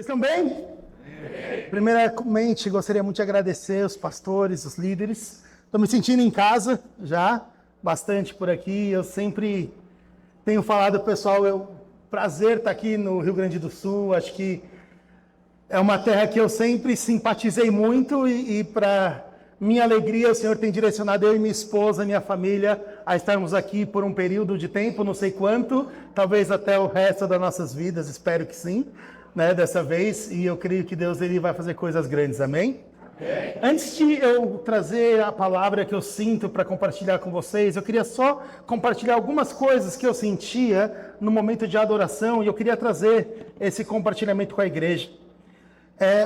Estão bem? Primeiramente, gostaria muito de agradecer os pastores, os líderes. Estou me sentindo em casa já, bastante por aqui. Eu sempre tenho falado, pessoal, é um prazer estar aqui no Rio Grande do Sul. Acho que é uma terra que eu sempre simpatizei muito e para minha alegria, o Senhor tem direcionado eu e minha esposa, minha família, a estarmos aqui por um período de tempo, não sei quanto, talvez até o resto das nossas vidas, espero que sim, né, dessa vez, e eu creio que Deus ele vai fazer coisas grandes, amém? Antes de eu trazer a palavra que eu sinto para compartilhar com vocês, eu queria só compartilhar algumas coisas que eu sentia no momento de adoração, e eu queria trazer esse compartilhamento com a igreja.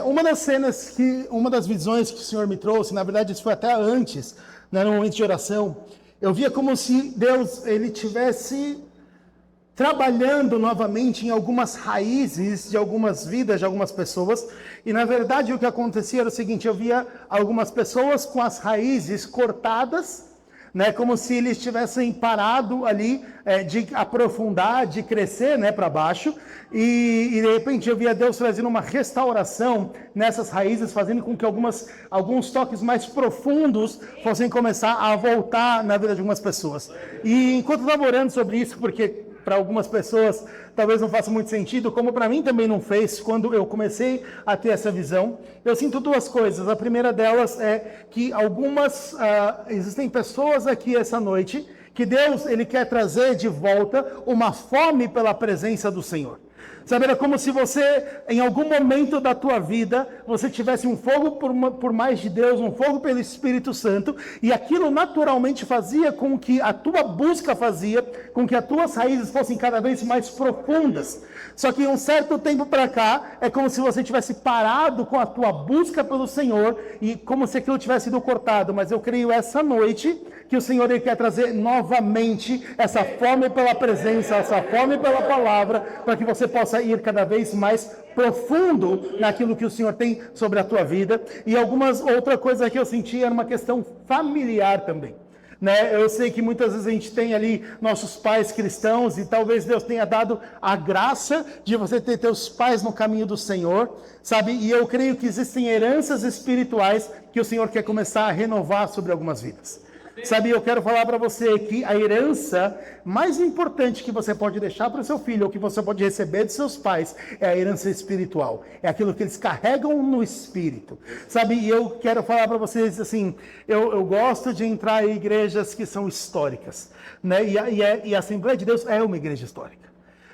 Uma das visões que o Senhor me trouxe, na verdade isso foi até antes, né, no momento de oração, eu via como se Deus ele tivesse trabalhando novamente em algumas raízes de algumas vidas de algumas pessoas, e na verdade o que acontecia era o seguinte: eu via algumas pessoas com as raízes cortadas, né, como se eles tivessem parado ali de aprofundar, de crescer, né, para baixo, e de repente eu via Deus trazendo uma restauração nessas raízes, fazendo com que alguns toques mais profundos fossem começar a voltar na vida de algumas pessoas. E enquanto eu estava orando sobre isso, porque para algumas pessoas talvez não faça muito sentido, como para mim também não fez, quando eu comecei a ter essa visão, eu sinto duas coisas. A primeira delas é que existem pessoas aqui essa noite que Deus ele quer trazer de volta uma fome pela presença do Senhor. Sabe, era como se você, em algum momento da tua vida, você tivesse um fogo por mais de Deus, um fogo pelo Espírito Santo, e aquilo naturalmente fazia com que a tua busca fazia, com que as tuas raízes fossem cada vez mais profundas. Só que um certo tempo para cá, é como se você tivesse parado com a tua busca pelo Senhor, e como se aquilo tivesse sido cortado. Mas eu creio essa noite que o Senhor ele quer trazer novamente essa fome pela presença, essa fome pela palavra, para que você possa ir cada vez mais profundo naquilo que o Senhor tem sobre a tua vida. E outra coisa que eu senti era uma questão familiar também, né? Eu sei que muitas vezes a gente tem ali nossos pais cristãos e talvez Deus tenha dado a graça de você ter teus pais no caminho do Senhor, sabe? E eu creio que existem heranças espirituais que o Senhor quer começar a renovar sobre algumas vidas. Sabe, eu quero falar para você que a herança mais importante que você pode deixar para o seu filho, ou que você pode receber de seus pais, é a herança espiritual. É aquilo que eles carregam no espírito. Sabe, e eu quero falar para vocês assim, eu gosto de entrar em igrejas que são históricas, né? E a Assembleia de Deus é uma igreja histórica.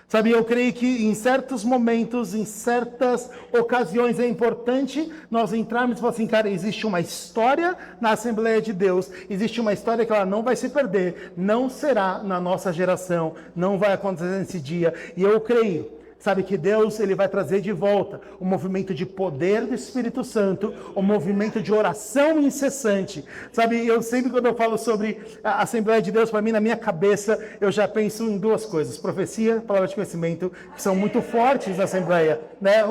Sabe, eu creio que em certos momentos, em certas ocasiões é importante nós entrarmos e falar assim, cara, existe uma história na Assembleia de Deus, existe uma história que ela não vai se perder, não será na nossa geração, não vai acontecer nesse dia, e eu creio, sabe, que Deus ele vai trazer de volta o movimento de poder do Espírito Santo, o movimento de oração incessante. Sabe, eu sempre quando eu falo sobre a Assembleia de Deus, para mim, na minha cabeça, eu já penso em duas coisas: profecia, palavra de conhecimento, que são muito fortes na Assembleia, né?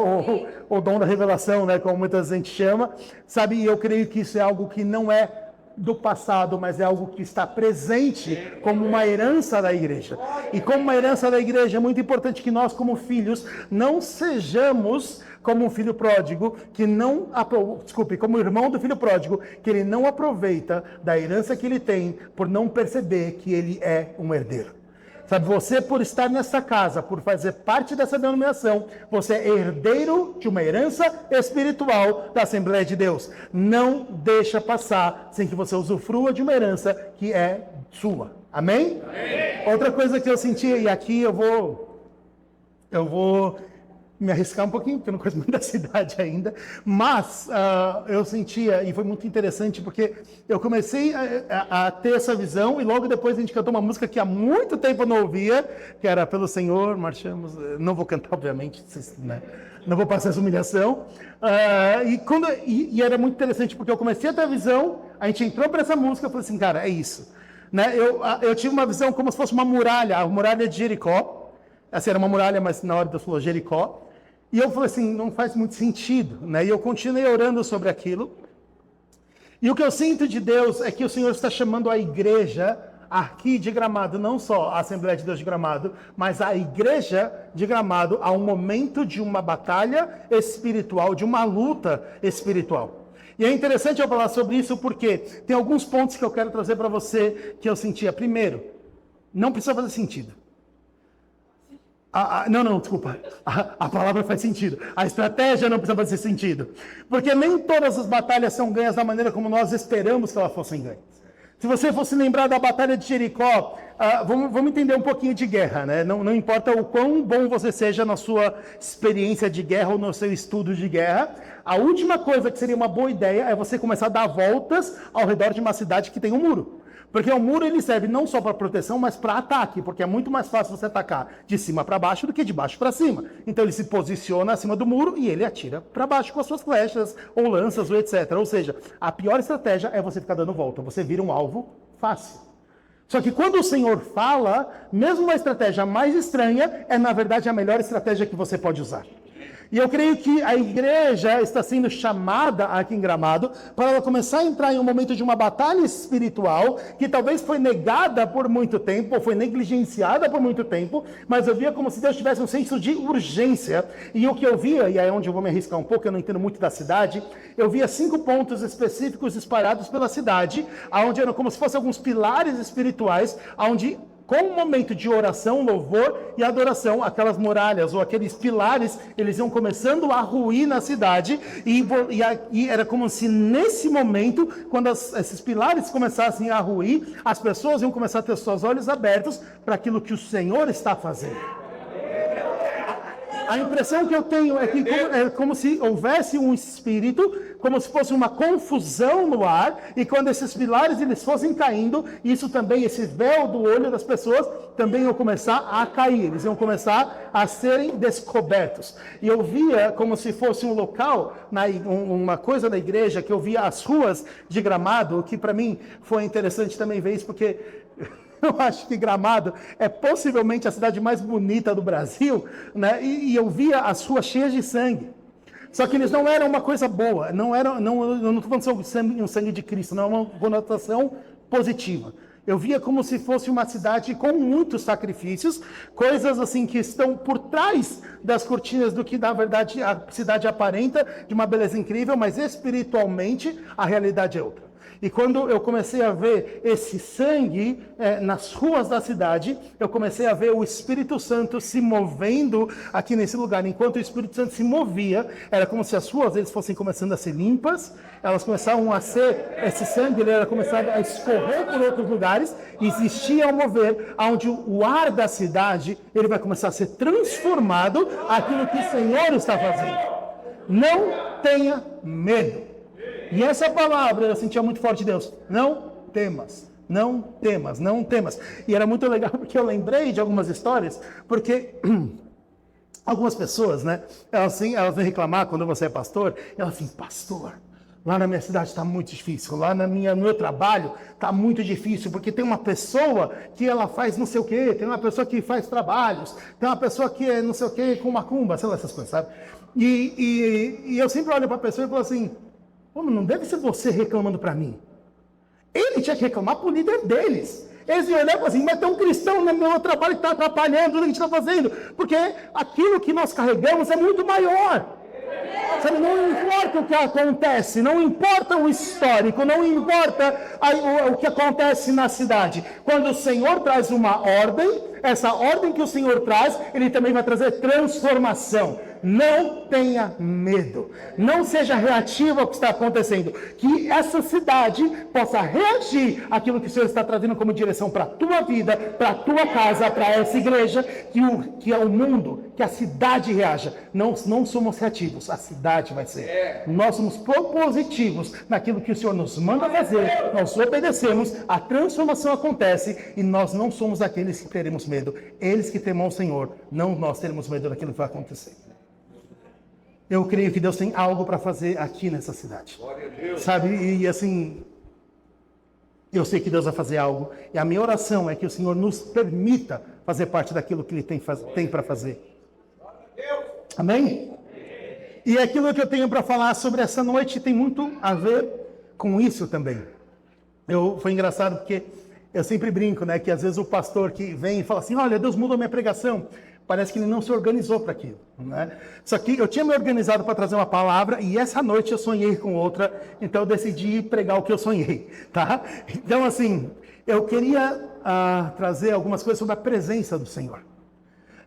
O dom da revelação, né? Como muita gente chama, sabe, e eu creio que isso é algo que não é do passado, mas é algo que está presente como uma herança da igreja. E como uma herança da igreja, é muito importante que nós, como filhos, não sejamos como um filho pródigo, como o irmão do filho pródigo, que ele não aproveita da herança que ele tem, por não perceber que ele é um herdeiro. Sabe, você por estar nessa casa, por fazer parte dessa denominação, você é herdeiro de uma herança espiritual da Assembleia de Deus. Não deixa passar sem que você usufrua de uma herança que é sua. Amém? Amém. Outra coisa que eu senti, e aqui eu vou me arriscar um pouquinho, porque eu não conheço muito da cidade ainda, mas eu sentia, e foi muito interessante, porque eu comecei a ter essa visão, e logo depois a gente cantou uma música que há muito tempo eu não ouvia, que era Pelo Senhor, marchamos, não vou cantar, obviamente, né? Não vou passar essa humilhação, e era muito interessante, porque eu comecei a ter a visão, a gente entrou para essa música, eu falei assim, cara, é isso, né? Eu tive uma visão como se fosse uma muralha, a muralha de Jericó. Essa era uma muralha, mas na hora Deus falou Jericó. E eu falei assim, não faz muito sentido, né? E eu continuei orando sobre aquilo. E o que eu sinto de Deus é que o Senhor está chamando a igreja aqui de Gramado, não só a Assembleia de Deus de Gramado, mas a igreja de Gramado, a um momento de uma batalha espiritual, de uma luta espiritual. E é interessante eu falar sobre isso porque tem alguns pontos que eu quero trazer para você que eu sentia. Primeiro, não precisa fazer sentido. Desculpa. A palavra faz sentido. A estratégia não precisa fazer sentido. Porque nem todas as batalhas são ganhas da maneira como nós esperamos que elas fossem ganhas. Se você fosse lembrar da batalha de Jericó, vamos entender um pouquinho de guerra, né? Não importa o quão bom você seja na sua experiência de guerra ou no seu estudo de guerra, a última coisa que seria uma boa ideia é você começar a dar voltas ao redor de uma cidade que tem um muro. Porque o muro ele serve não só para proteção, mas para ataque, porque é muito mais fácil você atacar de cima para baixo do que de baixo para cima. Então ele se posiciona acima do muro e ele atira para baixo com as suas flechas, ou lanças, ou etc. Ou seja, a pior estratégia é você ficar dando volta, você vira um alvo fácil. Só que quando o Senhor fala, mesmo uma estratégia mais estranha, é na verdade a melhor estratégia que você pode usar. E eu creio que a igreja está sendo chamada aqui em Gramado para ela começar a entrar em um momento de uma batalha espiritual que talvez foi negada por muito tempo, ou foi negligenciada por muito tempo, mas eu via como se Deus tivesse um senso de urgência. E o que eu via, e aí é onde eu vou me arriscar um pouco, eu não entendo muito da cidade, eu via 5 pontos específicos espalhados pela cidade, onde eram como se fossem alguns pilares espirituais, onde com um momento de oração, louvor e adoração, aquelas muralhas ou aqueles pilares, eles iam começando a ruir na cidade, e era como se nesse momento, quando esses pilares começassem a ruir, as pessoas iam começar a ter seus olhos abertos para aquilo que o Senhor está fazendo. A impressão que eu tenho é que é como se houvesse um espírito, como se fosse uma confusão no ar, e quando esses pilares eles fossem caindo, isso também, esse véu do olho das pessoas, também iam começar a cair, eles iam começar a serem descobertos. E eu via como se fosse um local, uma coisa na igreja, que eu via as ruas de Gramado, que para mim foi interessante também ver isso, porque eu acho que Gramado é possivelmente a cidade mais bonita do Brasil, né? E eu via as ruas cheias de sangue. Só que eles não eram uma coisa boa, eu não estou falando sobre o sangue de Cristo, não é uma conotação positiva. Eu via como se fosse uma cidade com muitos sacrifícios, coisas assim que estão por trás das cortinas do que na verdade a cidade aparenta, de uma beleza incrível, mas espiritualmente a realidade é outra. E quando eu comecei a ver esse sangue nas ruas da cidade, eu comecei a ver o Espírito Santo se movendo aqui nesse lugar. Enquanto o Espírito Santo se movia, era como se as ruas eles fossem começando a ser limpas, elas começavam a ser, esse sangue ele era começado a escorrer por outros lugares, e existia um mover, onde o ar da cidade ele vai começar a ser transformado aquilo que o Senhor está fazendo. Não tenha medo. E essa palavra eu sentia muito forte de Deus. Não temas, não temas, não temas. E era muito legal porque eu lembrei de algumas histórias, porque algumas pessoas, né, elas vêm reclamar quando você é pastor, e elas assim, pastor, lá na minha cidade está muito difícil, lá no meu trabalho está muito difícil, porque tem uma pessoa que ela faz não sei o quê, tem uma pessoa que faz trabalhos, tem uma pessoa que é não sei o quê com macumba, sei lá, essas coisas, sabe? E eu sempre olho para a pessoa e falo assim, não deve ser você reclamando para mim. Ele tinha que reclamar para o líder deles. Eles iam olhar e falar assim, mas tem um cristão no meu trabalho que está atrapalhando tudo que a gente está fazendo. Porque aquilo que nós carregamos é muito maior. Sabe, não importa o que acontece, não importa o histórico, não importa o que acontece na cidade. Quando o Senhor traz uma ordem, essa ordem que o Senhor traz, Ele também vai trazer transformação. Não tenha medo. Não seja reativo ao que está acontecendo. Que essa cidade possa reagir àquilo que o Senhor está trazendo como direção para a tua vida, para a tua casa, para essa igreja, que é o mundo, que a cidade reaja. Não somos reativos, a cidade vai ser. Nós somos propositivos naquilo que o Senhor nos manda fazer. Nós obedecemos, a transformação acontece e nós não somos aqueles que teremos medo. Eles que temam o Senhor, não nós teremos medo daquilo que vai acontecer. Eu creio que Deus tem algo para fazer aqui nessa cidade. Sabe? E assim, eu sei que Deus vai fazer algo. E a minha oração é que o Senhor nos permita fazer parte daquilo que Ele tem para fazer. Amém? E aquilo que eu tenho para falar sobre essa noite tem muito a ver com isso também. Foi engraçado porque Eu sempre brinco, né, que às vezes o pastor que vem e fala assim, olha, Deus mudou minha pregação, parece que ele não se organizou para aquilo, né? Só que eu tinha me organizado para trazer uma palavra e essa noite eu sonhei com outra, então eu decidi pregar o que eu sonhei, tá? Então, assim, eu queria trazer algumas coisas sobre a presença do Senhor.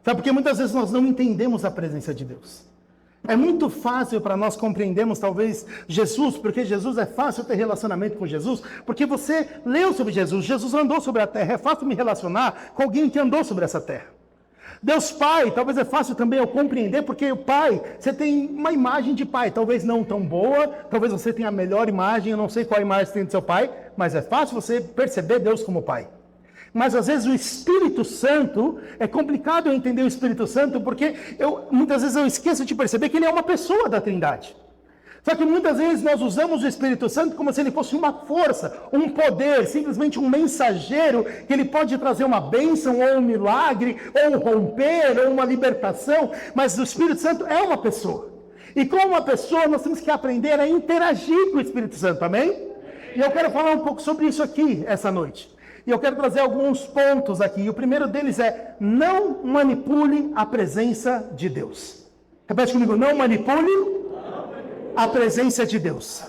Sabe, porque muitas vezes nós não entendemos a presença de Deus. É muito fácil para nós compreendermos, talvez, Jesus, porque Jesus é fácil ter relacionamento com Jesus, porque você leu sobre Jesus, Jesus andou sobre a terra, é fácil me relacionar com alguém que andou sobre essa terra. Deus Pai, talvez é fácil também eu compreender, porque o Pai, você tem uma imagem de Pai, talvez não tão boa, talvez você tenha a melhor imagem, eu não sei qual imagem você tem do seu Pai, mas é fácil você perceber Deus como Pai. Mas às vezes o Espírito Santo, é complicado eu entender o Espírito Santo, porque muitas vezes eu esqueço de perceber que ele é uma pessoa da Trindade. Só que muitas vezes nós usamos o Espírito Santo como se ele fosse uma força, um poder, simplesmente um mensageiro, que ele pode trazer uma bênção, ou um milagre, ou um romper, ou uma libertação, mas o Espírito Santo é uma pessoa. E como uma pessoa, nós temos que aprender a interagir com o Espírito Santo, amém? E eu quero falar um pouco sobre isso aqui, essa noite. E eu quero trazer alguns pontos aqui. E o primeiro deles é, não manipule a presença de Deus. Repete comigo, não manipule a presença de Deus.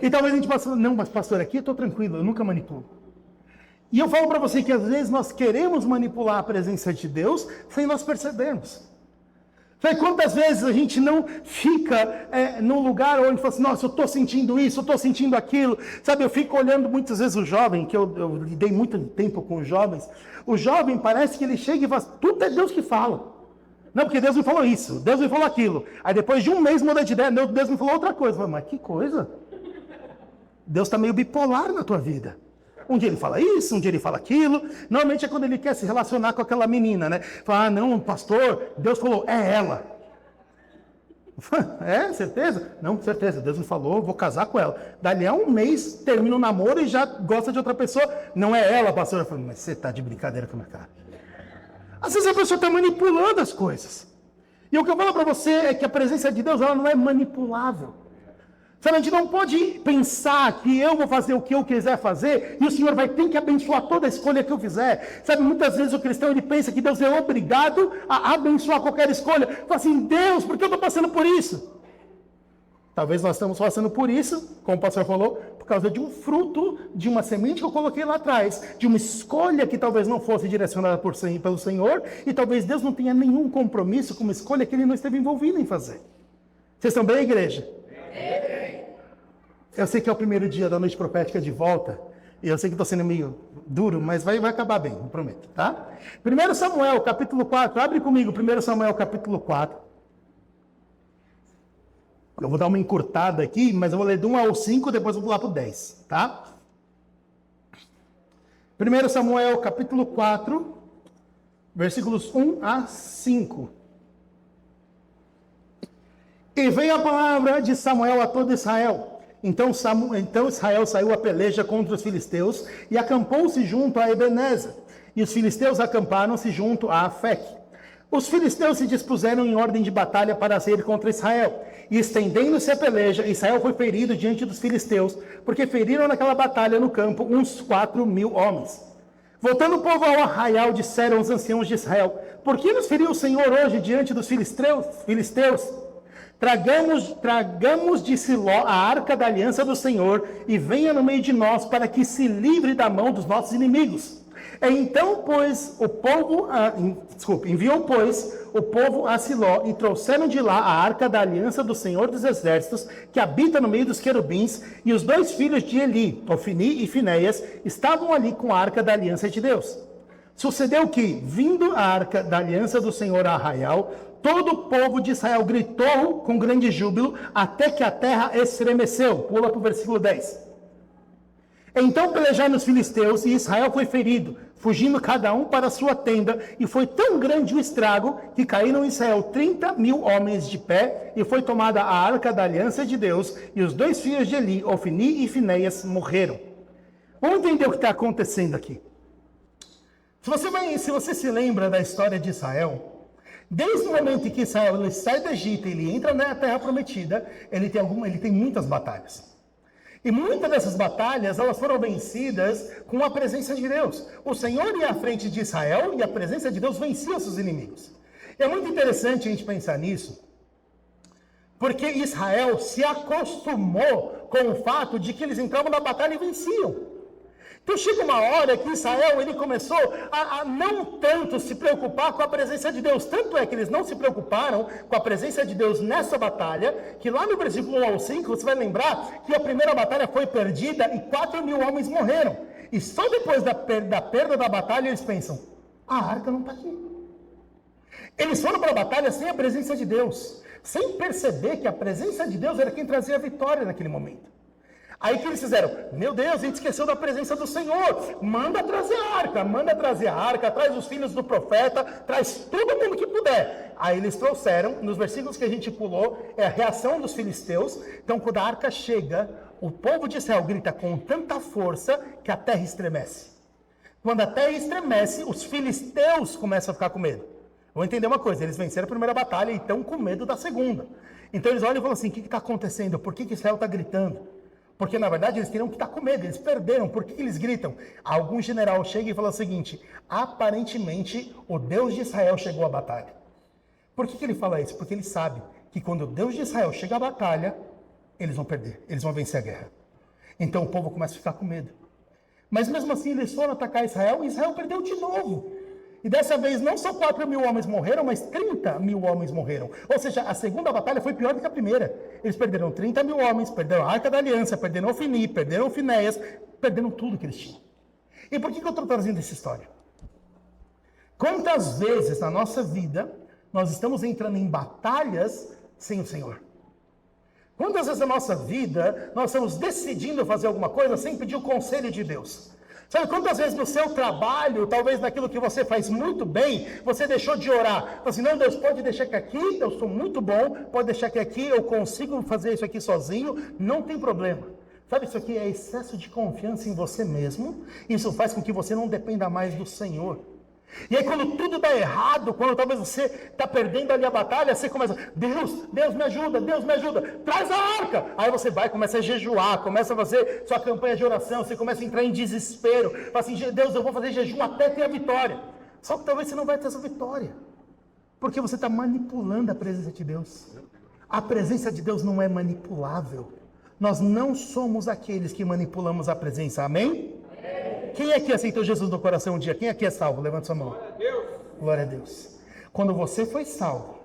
E talvez a gente possa, não, mas pastor, aqui eu estou tranquilo, eu nunca manipulo. E eu falo para você que às vezes nós queremos manipular a presença de Deus sem nós percebermos. Sabe quantas vezes a gente não fica num lugar onde fala assim, nossa, eu estou sentindo isso, eu estou sentindo aquilo. Sabe, eu fico olhando muitas vezes o jovem, que eu lidei muito tempo com os jovens. O jovem parece que ele chega e fala, tudo é Deus que fala. Não, porque Deus me falou isso, Deus me falou aquilo. Aí depois de um mês muda de ideia, Deus me falou outra coisa. Eu falo, mas que coisa? Deus está meio bipolar na tua vida. Um dia ele fala isso, um dia ele fala aquilo. Normalmente é quando ele quer se relacionar com aquela menina, né? Fala, não, pastor, Deus falou, é ela. É, certeza? Não, certeza, Deus me falou, vou casar com ela. Dali a um mês, termina o namoro e já gosta de outra pessoa. Não é ela, pastor. Eu falo, mas você está de brincadeira com a minha cara. Às vezes a pessoa está manipulando as coisas. E o que eu falo para você é que a presença de Deus, ela não é manipulável. Sabe, a gente não pode pensar que eu vou fazer o que eu quiser fazer e o Senhor vai ter que abençoar toda a escolha que eu fizer. Sabe, muitas vezes o cristão ele pensa que Deus é obrigado a abençoar qualquer escolha. Fala assim, Deus, por que eu estou passando por isso? Talvez nós estamos passando por isso, como o pastor falou, por causa de um fruto, de uma semente que eu coloquei lá atrás, de uma escolha que talvez não fosse direcionada pelo Senhor, e talvez Deus não tenha nenhum compromisso com uma escolha que Ele não esteve envolvido em fazer. Vocês estão bem, igreja? Eu sei que é o primeiro dia da noite profética de volta, e eu sei que estou sendo meio duro, mas vai acabar bem, eu prometo, tá? 1 Samuel, capítulo 4, abre comigo, 1 Samuel, capítulo 4. Eu vou dar uma encurtada aqui, mas eu vou ler do 1 ao 5, depois vou pular para o 10, tá? 1 Samuel, capítulo 4, versículos 1 a 5. E veio a palavra de Samuel a todo Israel. Então Israel saiu a peleja contra os filisteus e acampou-se junto a Ebenezer. E os filisteus acamparam-se junto a Afec. Os filisteus se dispuseram em ordem de batalha para sair contra Israel. E estendendo-se a peleja, Israel foi ferido diante dos filisteus, porque feriram naquela batalha no campo uns 4.000 homens. Voltando o povo ao arraial, disseram os anciãos de Israel, por que nos feriu o Senhor hoje diante dos filisteus? Tragamos de Siló a arca da aliança do Senhor e venha no meio de nós para que se livre da mão dos nossos inimigos. Então, enviou, pois, o povo a Siló e trouxeram de lá a arca da aliança do Senhor dos Exércitos, que habita no meio dos querubins, e os 2 filhos de Eli, Ofni e Finéias, estavam ali com a arca da aliança de Deus. Sucedeu que, vindo a arca da aliança do Senhor a arraial, todo o povo de Israel gritou com grande júbilo, até que a terra estremeceu. Pula para o versículo 10. Então pelejaram os filisteus e Israel foi ferido, fugindo cada um para a sua tenda, e foi tão grande o estrago que caíram em Israel 30.000 homens de pé, e foi tomada a arca da aliança de Deus, e os 2 filhos de Eli, Ofni e Finéias, morreram. Vamos entender o que está acontecendo aqui. Se você se lembra da história de Israel, desde o momento em que Israel ele sai do Egito e ele entra na Terra Prometida, ele tem muitas batalhas. E muitas dessas batalhas, elas foram vencidas com a presença de Deus. O Senhor ia à frente de Israel e a presença de Deus vencia seus inimigos. E é muito interessante a gente pensar nisso, porque Israel se acostumou com o fato de que eles entravam na batalha e venciam. Então chega uma hora que Israel ele começou a não tanto se preocupar com a presença de Deus. Tanto é que eles não se preocuparam com a presença de Deus nessa batalha, que lá no versículo 1 ao 5, você vai lembrar que a primeira batalha foi perdida e 4.000 homens morreram. E só depois da perda da batalha eles pensam, a arca não está aqui. Eles foram para a batalha sem a presença de Deus, sem perceber que a presença de Deus era quem trazia a vitória naquele momento. Aí que eles fizeram, meu Deus, a gente esqueceu da presença do Senhor, manda trazer a arca, traz os filhos do profeta, traz todo mundo que puder. Aí eles trouxeram, nos versículos que a gente pulou, é a reação dos filisteus. Então quando a arca chega, o povo de Israel grita com tanta força que a terra estremece. Quando a terra estremece, os filisteus começam a ficar com medo. Vou entender uma coisa, eles venceram a primeira batalha e estão com medo da segunda. Então eles olham e falam assim, o que está acontecendo? Por que Israel está gritando? Porque, na verdade, eles teriam que estar com medo, eles perderam. Por que eles gritam? Algum general chega e fala o seguinte, aparentemente, o Deus de Israel chegou à batalha. Por que ele fala isso? Porque ele sabe que quando o Deus de Israel chega à batalha, eles vão perder, eles vão vencer a guerra. Então o povo começa a ficar com medo. Mas mesmo assim, eles foram atacar Israel e Israel perdeu de novo. E dessa vez, não só 4.000 homens morreram, mas 30.000 homens morreram. Ou seja, a segunda batalha foi pior do que a primeira. Eles perderam 30.000 homens, perderam a Arca da Aliança, perderam Ofni, perderam Finéias, perderam tudo que eles tinham. E por que eu estou trazendo essa história? Quantas vezes na nossa vida nós estamos entrando em batalhas sem o Senhor? Quantas vezes na nossa vida nós estamos decidindo fazer alguma coisa sem pedir o conselho de Deus? Sabe quantas vezes no seu trabalho, talvez naquilo que você faz muito bem, você deixou de orar? Fala assim, não, Deus, pode deixar que aqui eu sou muito bom, pode deixar que aqui eu consigo fazer isso aqui sozinho, não tem problema. Sabe, isso aqui é excesso de confiança em você mesmo, isso faz com que você não dependa mais do Senhor. E aí quando tudo dá errado, quando talvez você está perdendo ali a batalha, você começa, Deus me ajuda, traz a arca. Aí você vai, começa a jejuar, começa a fazer sua campanha de oração, você começa a entrar em desespero, fala assim, Deus, eu vou fazer jejum até ter a vitória. Só que talvez você não vai ter essa vitória, porque você está manipulando a presença de Deus. A presença de Deus não é manipulável. Nós não somos aqueles que manipulamos a presença, amém? Quem aqui aceitou Jesus no coração um dia? Quem aqui é salvo? Levanta sua mão. Glória a Deus. Glória a Deus. Quando você foi salvo,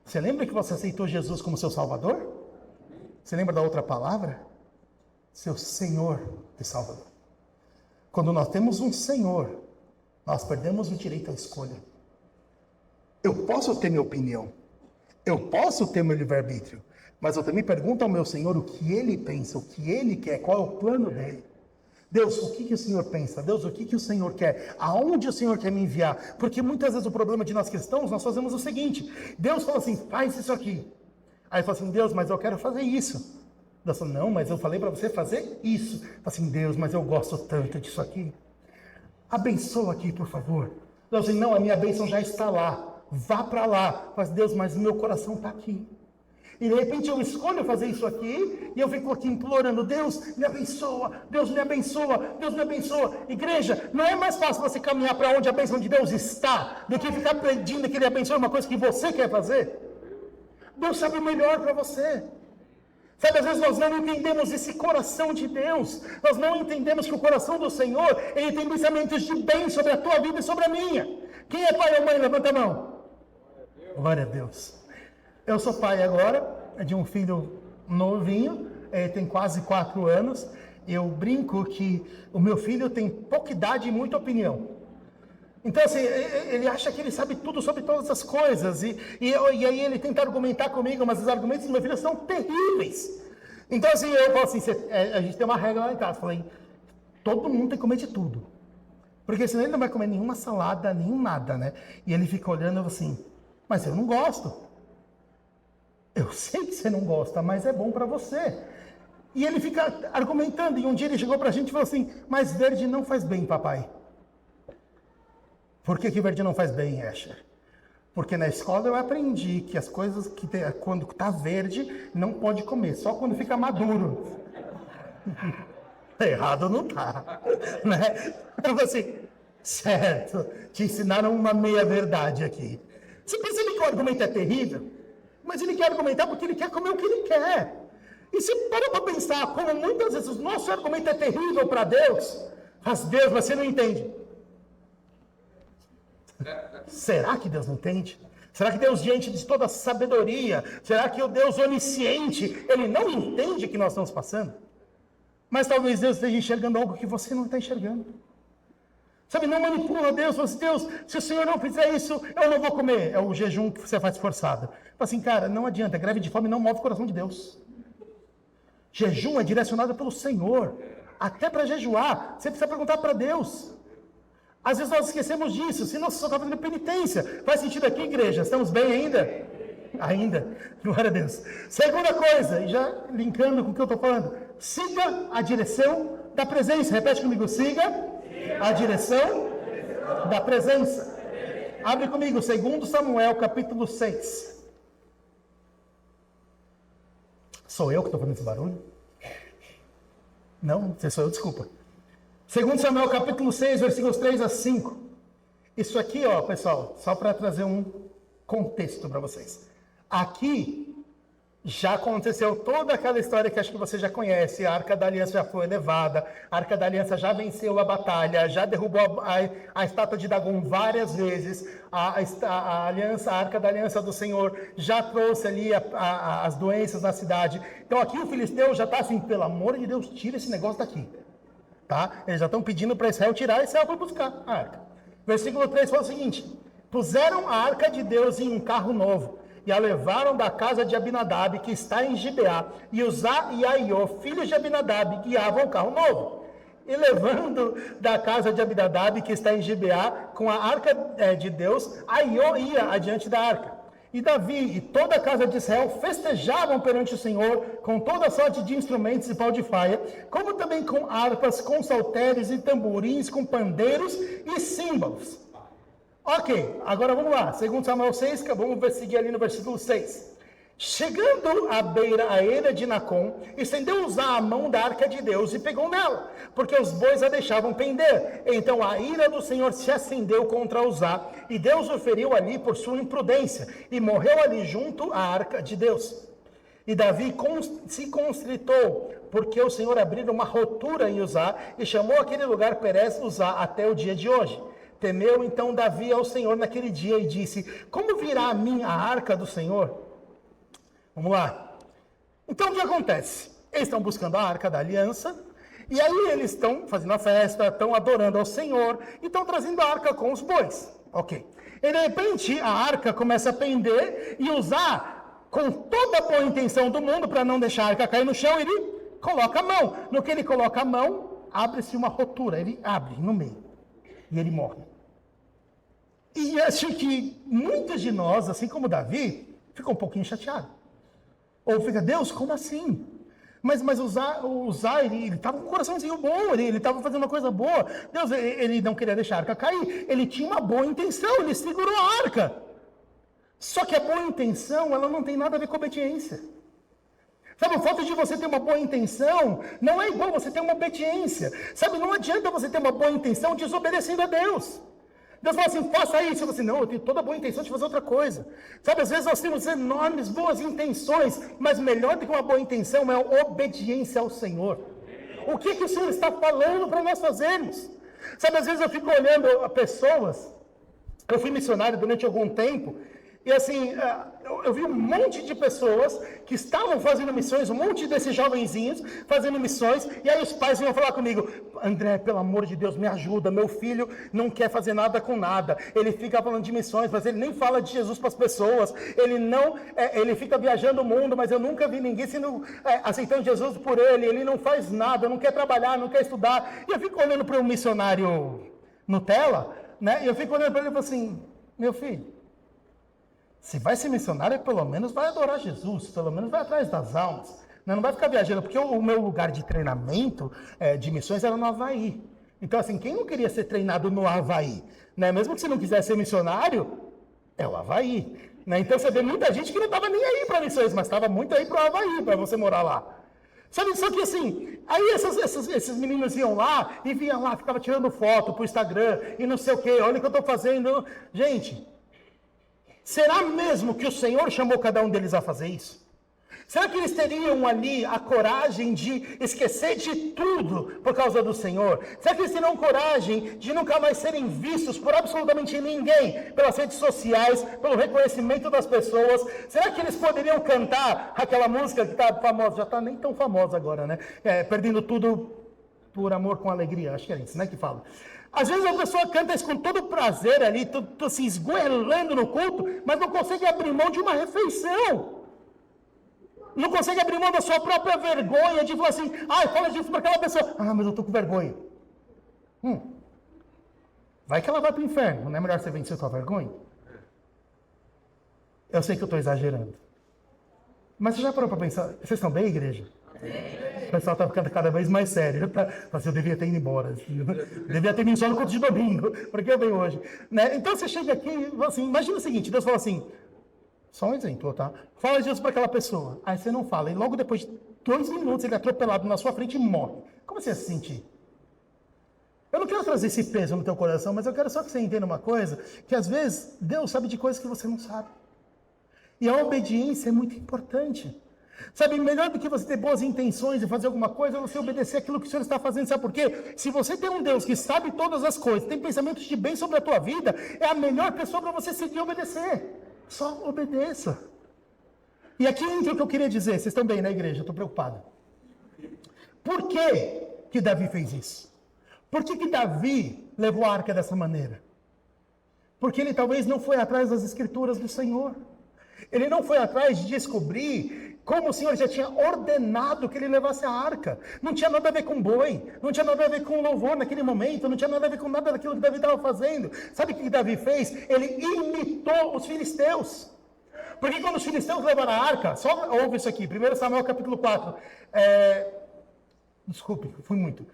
você lembra que você aceitou Jesus como seu Salvador? Você lembra da outra palavra? Seu Senhor e Salvador. Quando nós temos um Senhor, nós perdemos o direito à escolha. Eu posso ter minha opinião. Eu posso ter meu livre-arbítrio. Mas eu também pergunto ao meu Senhor o que Ele pensa, o que Ele quer, qual é o plano dEle. Deus, o que o Senhor pensa? Deus, o que o Senhor quer? Aonde o Senhor quer me enviar? Porque muitas vezes o problema de nós cristãos, nós fazemos o seguinte, Deus fala assim, faz isso aqui. Aí fala assim, Deus, mas eu quero fazer isso. Deus fala, não, mas eu falei para você fazer isso. Fala assim, Deus, mas eu gosto tanto disso aqui. Abençoa aqui, por favor. Deus fala assim, não, a minha bênção já está lá. Vá para lá. Mas Deus, mas o meu coração está aqui. E de repente eu escolho fazer isso aqui, e eu fico aqui implorando, Deus me abençoa, Deus me abençoa, Deus me abençoa. Igreja, não é mais fácil você caminhar para onde a bênção de Deus está, do que ficar pedindo que Ele abençoe uma coisa que você quer fazer? Deus sabe o melhor para você. Sabe, às vezes nós não entendemos esse coração de Deus, nós não entendemos que o coração do Senhor, Ele tem pensamentos de bem sobre a tua vida e sobre a minha. Quem é pai ou mãe? Levanta a mão. Glória a Deus. Eu sou pai agora, de um filho novinho, tem quase 4 anos. Eu brinco que o meu filho tem pouca idade e muita opinião. Então, assim, ele acha que ele sabe tudo sobre todas as coisas. E aí ele tenta argumentar comigo, mas os argumentos do meu filho são terríveis. Então, assim, eu falo assim, a gente tem uma regra lá em casa. Falei, todo mundo tem que comer de tudo. Porque senão ele não vai comer nenhuma salada, nenhum nada, né? E ele fica olhando assim, mas eu não gosto. Eu sei que você não gosta, mas é bom para você. E ele fica argumentando, e um dia ele chegou para a gente e falou assim, mas verde não faz bem, papai. Por que verde não faz bem, Asher? Porque na escola eu aprendi que as coisas que quando está verde, não pode comer, só quando fica maduro. Errado não tá, né? Eu falei assim, certo, te ensinaram uma meia-verdade aqui. Você percebe que o argumento é terrível? Mas ele quer argumentar porque ele quer comer o que ele quer. E você para pensar como muitas vezes o nosso argumento é terrível para Deus, mas Deus, você não entende. Será que Deus não entende? Será que Deus, diante de toda a sabedoria, será que o Deus onisciente, ele não entende o que nós estamos passando? Mas talvez Deus esteja enxergando algo que você não está enxergando. Sabe, não manipula Deus, fala assim, Deus, se o Senhor não fizer isso, eu não vou comer. É o jejum que você faz forçado. Fala assim, cara, não adianta, greve de fome não move o coração de Deus. Jejum é direcionado pelo Senhor. Até para jejuar, você precisa perguntar para Deus. Às vezes nós esquecemos disso, senão você só está fazendo penitência. Faz sentido aqui, igreja? Estamos bem ainda? Ainda. Glória a Deus. Segunda coisa, e já linkando com o que eu estou falando, siga a direção da presença. Repete comigo, siga a direção da presença. Abre comigo, 2 Samuel, capítulo 6. Sou eu que estou fazendo esse barulho? Não, se sou eu, desculpa. 2 Samuel, capítulo 6, versículos 3 a 5. Isso aqui, ó, pessoal, só para trazer um contexto para vocês. Aqui já aconteceu toda aquela história que acho que você já conhece. A Arca da Aliança já foi elevada, a Arca da Aliança já venceu a batalha, já derrubou a estátua de Dagon várias vezes. A Arca da Aliança do Senhor já trouxe ali as doenças na cidade. Então aqui o filisteu já está assim, pelo amor de Deus, tira esse negócio daqui. Tá? Eles já estão pedindo para Israel tirar, e Israel foi buscar a arca. Versículo 3 fala o seguinte: puseram a arca de Deus em um carro novo, e a levaram da casa de Abinadab, que está em Gibeá, e Uzá e Aiô, filhos de Abinadab, guiavam o carro novo. E levando da casa de Abinadab, que está em Gibeá, com a arca de Deus, Aiô ia adiante da arca. E Davi e toda a casa de Israel festejavam perante o Senhor com toda sorte de instrumentos e pau de faia, como também com harpas, com saltérios e tamborins, com pandeiros e símbolos. Ok, agora vamos lá. 2 Samuel 6, vamos seguir ali no versículo 6. Chegando à beira de Nacon, estendeu Uzá a mão da arca de Deus e pegou nela, porque os bois a deixavam pender. Então a ira do Senhor se acendeu contra Uzá, e Deus o feriu ali por sua imprudência, e morreu ali junto à arca de Deus. E Davi se constritou, porque o Senhor abriu uma rotura em Uzá, e chamou aquele lugar Perez Uzá até o dia de hoje. Temeu então Davi ao Senhor naquele dia, e disse: como virá a mim a arca do Senhor? Vamos lá. Então, o que acontece? Eles estão buscando a Arca da Aliança, e aí eles estão fazendo a festa, estão adorando ao Senhor, e estão trazendo a arca com os bois. Ok. E de repente, a arca começa a pender, e Uzá, com toda a boa intenção do mundo, para não deixar a arca cair no chão, ele coloca a mão. No que ele coloca a mão, abre-se uma rotura, ele abre no meio, e ele morre. E acho que muitos de nós, assim como Davi, ficam um pouquinho chateados. Ou fica, Deus, como assim? Mas o Uzá, ele estava com um coraçãozinho bom, ele estava fazendo uma coisa boa. Deus, ele não queria deixar a arca cair, ele tinha uma boa intenção, ele segurou a arca. Só que a boa intenção, ela não tem nada a ver com obediência. Sabe, o fato de você ter uma boa intenção não é igual você ter uma obediência. Sabe, não adianta você ter uma boa intenção desobedecendo a Deus. Deus fala assim, faça isso. Eu falo assim, não, eu tenho toda a boa intenção de fazer outra coisa. Sabe, às vezes nós temos enormes boas intenções, mas melhor do que uma boa intenção é a obediência ao Senhor. O que o Senhor está falando para nós fazermos? Sabe, às vezes eu fico olhando a pessoas, eu fui missionário durante algum tempo, e assim, eu vi um monte de pessoas que estavam fazendo missões, um monte desses jovenzinhos fazendo missões, e aí os pais vinham falar comigo, André, pelo amor de Deus, me ajuda, meu filho não quer fazer nada com nada, ele fica falando de missões, mas ele nem fala de Jesus para as pessoas, ele fica viajando o mundo, mas eu nunca vi ninguém aceitando Jesus por ele não faz nada, não quer trabalhar, não quer estudar, e eu fico olhando para um missionário Nutella, né, e eu fico olhando para ele e falo assim, meu filho, se vai ser missionário, pelo menos vai adorar Jesus, pelo menos vai atrás das almas. Não vai ficar viajando, porque o meu lugar de treinamento de missões era no Havaí. Então, assim, quem não queria ser treinado no Havaí? Né? Mesmo que você não quisesse ser missionário, é o Havaí. Né? Então, você vê muita gente que não estava nem aí para missões, mas estava muito aí para o Havaí, para você morar lá. Sabe, só que assim, aí esses meninos iam lá, e vinham lá, ficavam tirando foto pro Instagram, e não sei o quê, olha o que eu estou fazendo. Gente, será mesmo que o Senhor chamou cada um deles a fazer isso? Será que eles teriam ali a coragem de esquecer de tudo por causa do Senhor? Será que eles teriam coragem de nunca mais serem vistos por absolutamente ninguém, pelas redes sociais, pelo reconhecimento das pessoas? Será que eles poderiam cantar aquela música que está famosa, já está nem tão famosa agora, né? Perdendo tudo por amor com alegria, acho que é isso, né, que fala. Às vezes a pessoa canta isso com todo prazer ali, tô se esgoelando no culto, mas não consegue abrir mão de uma refeição. Não consegue abrir mão da sua própria vergonha, de falar assim, fala disso para aquela pessoa. Mas eu estou com vergonha. Vai que ela vai para o inferno, não é melhor você vencer sua vergonha? Eu sei que eu estou exagerando. Mas você já parou para pensar, vocês estão bem, igreja? O pessoal está ficando cada vez mais sério. Eu devia ter ido embora. Devia ter vindo só no culto de domingo, porque eu venho hoje. Né? Então você chega aqui e fala assim, imagina o seguinte, Deus fala assim, só um exemplo, tá? Fala Jesus para aquela pessoa. Aí você não fala. E logo depois de 2 minutos ele é atropelado na sua frente e morre. Como você ia se sentir? Eu não quero trazer esse peso no teu coração, mas eu quero só que você entenda uma coisa, que às vezes Deus sabe de coisas que você não sabe. E a obediência é muito importante. Sabe, melhor do que você ter boas intenções e fazer alguma coisa, é você obedecer aquilo que o Senhor está fazendo. Sabe por quê? Se você tem um Deus que sabe todas as coisas, tem pensamentos de bem sobre a tua vida, é a melhor pessoa para você seguir e obedecer. Só obedeça. E aqui entra o que eu queria dizer. Vocês estão bem na igreja? Estou preocupado. Por que Davi fez isso? Por que Davi levou a arca dessa maneira? Porque ele talvez não foi atrás das escrituras do Senhor. Ele não foi atrás de descobrir como o Senhor já tinha ordenado que ele levasse a arca. Não tinha nada a ver com boi, não tinha nada a ver com louvor naquele momento, não tinha nada a ver com nada daquilo que Davi estava fazendo. Sabe o que Davi fez? Ele imitou os filisteus. Porque quando os filisteus levaram a arca, só ouve isso aqui, 1 Samuel capítulo 4, desculpe, fui muito.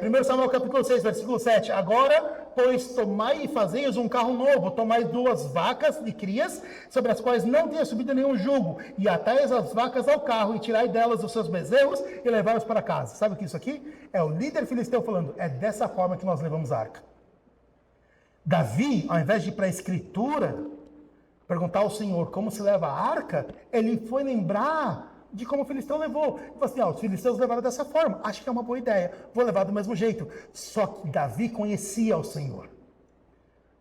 1 Samuel capítulo 6, versículo 7. Agora, pois, tomai e fazei-os um carro novo, tomai 2 vacas e crias, sobre as quais não tenha subido nenhum jugo, e atai as vacas ao carro, e tirai delas os seus bezerros, e levai-os para casa. Sabe o que isso aqui? É o líder filisteu falando, é dessa forma que nós levamos a arca. Davi, ao invés de ir para a escritura, perguntar ao Senhor como se leva a arca, ele foi lembrar de como o filisteu levou. Ele falou assim, os filisteus levaram dessa forma, acho que é uma boa ideia, vou levar do mesmo jeito. Só que Davi conhecia o Senhor.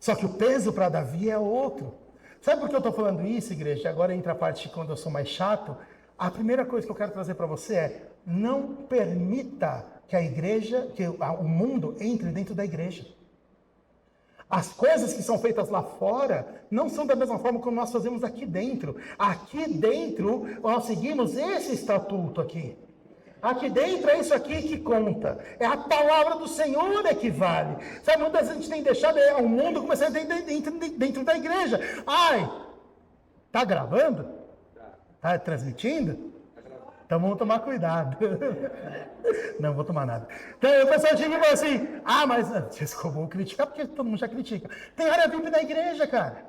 Só que o peso para Davi é outro. Sabe por que eu estou falando isso, igreja? Agora entra a parte quando eu sou mais chato. A primeira coisa que eu quero trazer para você é, não permita que a igreja, que o mundo entre dentro da igreja. As coisas que são feitas lá fora não são da mesma forma como nós fazemos aqui dentro. Aqui dentro, nós seguimos esse estatuto aqui. Aqui dentro é isso aqui que conta. É a palavra do Senhor é que vale. Sabe, muitas vezes a gente tem deixado o mundo começar dentro da igreja. Tá gravando? Tá transmitindo? Então vamos tomar cuidado. Não vou tomar nada. Então o pessoal chega e fala assim, mas desculpa, vou criticar porque todo mundo já critica. Tem área VIP na igreja, cara.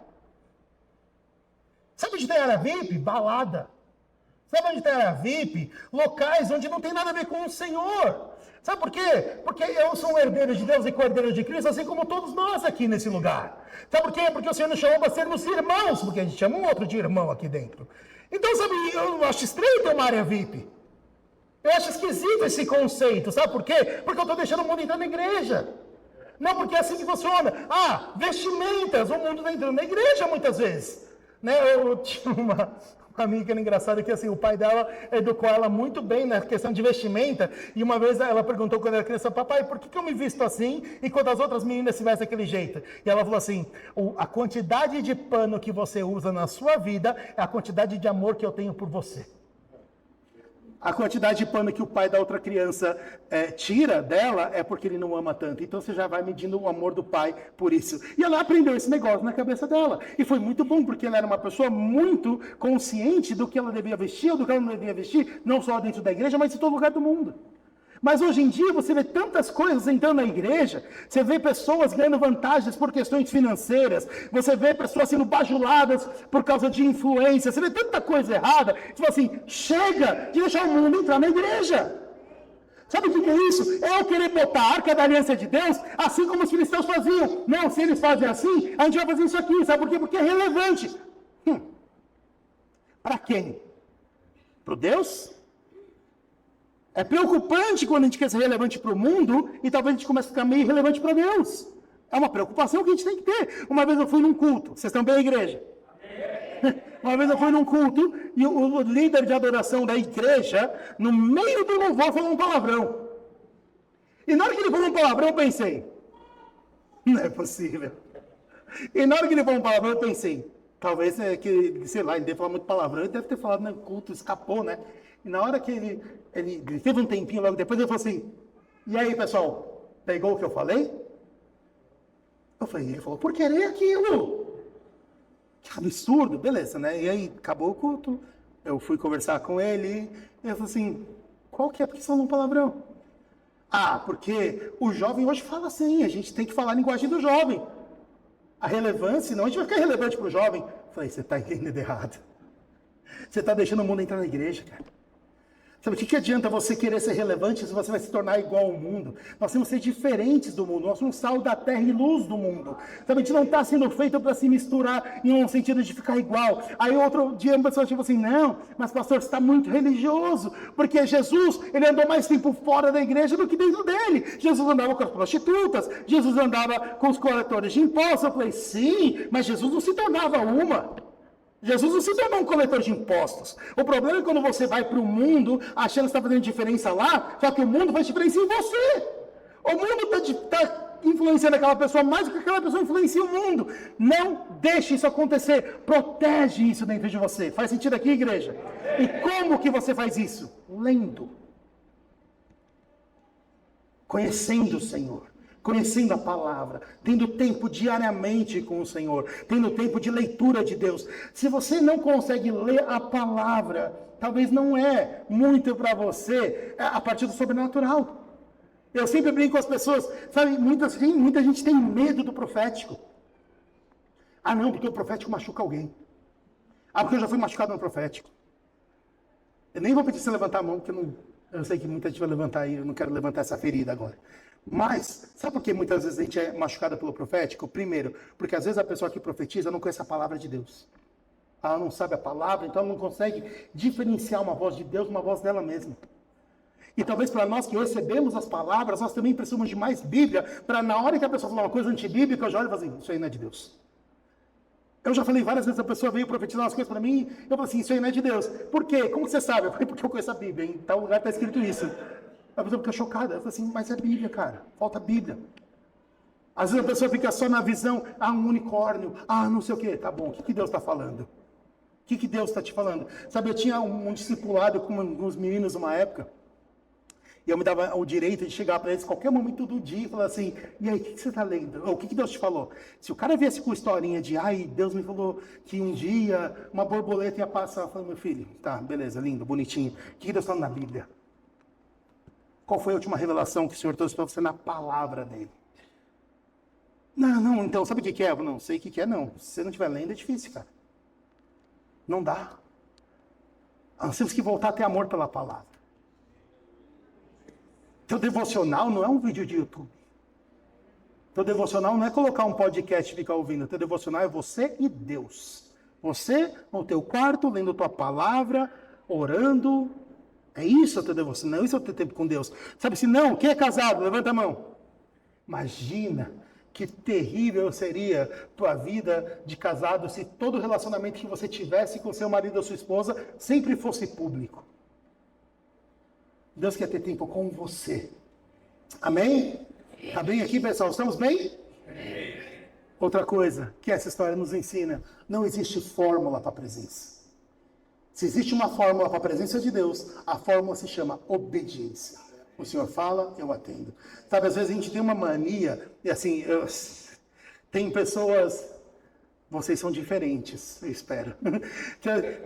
Sabe onde tem área VIP? Balada. Sabe onde tem área VIP? Locais onde não tem nada a ver com o Senhor. Sabe por quê? Porque eu sou um herdeiro de Deus e cordeiro de Cristo, assim como todos nós aqui nesse lugar. Sabe por quê? Porque o Senhor nos chamou para sermos irmãos, porque a gente chama um outro de irmão aqui dentro. Então, sabe, eu acho estranho ter uma área VIP. Eu acho esquisito esse conceito, sabe por quê? Porque eu estou deixando o mundo entrar na igreja. Não, porque é assim que funciona. Vestimentas, o mundo está entrando na igreja muitas vezes. Né? Eu tinha uma amiga que era engraçada, que assim, o pai dela educou ela muito bem na questão de vestimenta, e uma vez ela perguntou quando era criança, papai, por que eu me visto assim, enquanto as outras meninas se vestem daquele jeito? E ela falou assim, a quantidade de pano que você usa na sua vida é a quantidade de amor que eu tenho por você. A quantidade de pano que o pai da outra criança tira dela é porque ele não ama tanto. Então você já vai medindo o amor do pai por isso. E ela aprendeu esse negócio na cabeça dela. E foi muito bom, porque ela era uma pessoa muito consciente do que ela devia vestir ou do que ela não devia vestir, não só dentro da igreja, mas em todo lugar do mundo. Mas hoje em dia você vê tantas coisas entrando na igreja, você vê pessoas ganhando vantagens por questões financeiras, você vê pessoas sendo bajuladas por causa de influência, você vê tanta coisa errada, você fala assim, chega de deixar o mundo entrar na igreja. Sabe o que é isso? É eu querer botar a Arca da Aliança de Deus, assim como os cristãos faziam. Não, se eles fazem assim, a gente vai fazer isso aqui, sabe por quê? Porque é relevante. Para quem? Para Deus? É preocupante quando a gente quer ser relevante para o mundo e talvez a gente comece a ficar meio irrelevante para Deus. É uma preocupação que a gente tem que ter. Uma vez eu fui num culto, vocês estão bem, igreja? Uma vez eu fui num culto e o líder de adoração da igreja, no meio do louvor, falou um palavrão. E na hora que ele falou um palavrão, eu pensei, não é possível. E na hora que ele falou um palavrão, eu pensei, talvez, sei lá, ele deve falar muito palavrão, ele deve ter falado no culto, escapou, né? E na hora que ele teve um tempinho logo depois, ele falou assim, e aí, pessoal, pegou o que eu falei? Eu falei, ele falou, por querer aquilo. Que absurdo, beleza, né? E aí, acabou o culto, eu fui conversar com ele, e ele falou assim, qual que é? Por que você falou um palavrão? Ah, porque o jovem hoje fala assim, a gente tem que falar a linguagem do jovem. A relevância, senão a gente vai ficar relevante para o jovem. Eu falei, você está entendendo errado. Você está deixando o mundo entrar na igreja, cara. Sabe, o que adianta você querer ser relevante se você vai se tornar igual ao mundo? Nós temos que ser diferentes do mundo, nós somos sal da terra e luz do mundo. Sabe, a gente não está sendo feito para se misturar em um sentido de ficar igual. Aí outro dia uma pessoa tipo assim, não, mas pastor, você está muito religioso, porque Jesus, ele andou mais tempo fora da igreja do que dentro dele. Jesus andava com as prostitutas, Jesus andava com os coletores de impostos. Eu falei, sim, mas Jesus não se tornava uma. Jesus não se tornou um coletor de impostos. O problema é quando você vai para o mundo achando que está fazendo diferença lá, só que o mundo faz diferença em você. O mundo está influenciando aquela pessoa mais do que aquela pessoa influencia o mundo. Não deixe isso acontecer. Protege isso dentro de você. Faz sentido aqui, igreja? E como que você faz isso? Lendo. Conhecendo o Senhor. Conhecendo a palavra, tendo tempo diariamente com o Senhor, tendo tempo de leitura de Deus. Se você não consegue ler a palavra, talvez não é muito para você a partir do sobrenatural. Eu sempre brinco com as pessoas, sabe, muita gente tem medo do profético. Ah não, porque o profético machuca alguém. Ah, porque eu já fui machucado no profético. Eu nem vou pedir você levantar a mão, porque eu sei que muita gente vai levantar aí, eu não quero levantar essa ferida agora. Mas, sabe por que muitas vezes a gente é machucada pelo profético? Primeiro, porque às vezes a pessoa que profetiza não conhece a palavra de Deus. Ela não sabe a palavra, então ela não consegue diferenciar uma voz de Deus de uma voz dela mesma. E talvez para nós que recebemos as palavras, nós também precisamos de mais Bíblia, para na hora que a pessoa falar uma coisa antibíblica, eu já olho e falo assim, isso aí não é de Deus. Eu já falei várias vezes, a pessoa veio profetizar umas coisas para mim, eu falo assim, isso aí não é de Deus. Por quê? Como você sabe? Eu falei, porque eu conheço a Bíblia, em tal lugar está escrito isso. A pessoa fica chocada. Eu falo assim, mas é Bíblia, cara. Falta Bíblia. Às vezes a pessoa fica só na visão, um unicórnio, não sei o quê. Tá bom, o que Deus está falando? O que Deus está te falando? Sabe, eu tinha um discipulado com uns meninos uma época, e eu me dava o direito de chegar para eles qualquer momento do dia e falar assim, e aí, o que você está lendo? Ou o que Deus te falou? Se o cara viesse com historinha de, Deus me falou que um dia uma borboleta ia passar, eu falei, meu filho, tá, beleza, lindo, bonitinho. O que Deus está falando na Bíblia? Qual foi a última revelação que o Senhor trouxe para você na palavra dele? Não, então, sabe o que é? Eu não sei o que é, não. Se você não estiver lendo, é difícil, cara. Não dá. Nós temos que voltar a ter amor pela palavra. Teu devocional não é um vídeo de YouTube. Teu devocional não é colocar um podcast e ficar ouvindo. Teu devocional é você e Deus. Você no teu quarto, lendo tua palavra, orando. É isso o teu devocional, isso é o teu tempo com Deus. Sabe, se não, quem é casado? Levanta a mão. Imagina que terrível seria tua vida de casado se todo relacionamento que você tivesse com seu marido ou sua esposa sempre fosse público. Deus quer ter tempo com você. Amém? Tá bem aqui, pessoal? Estamos bem? Outra coisa que essa história nos ensina, não existe fórmula para a presença. Se existe uma fórmula para a presença de Deus, a fórmula se chama obediência. O Senhor fala, eu atendo. Sabe, às vezes a gente tem uma mania, e assim, tem pessoas, vocês são diferentes, eu espero.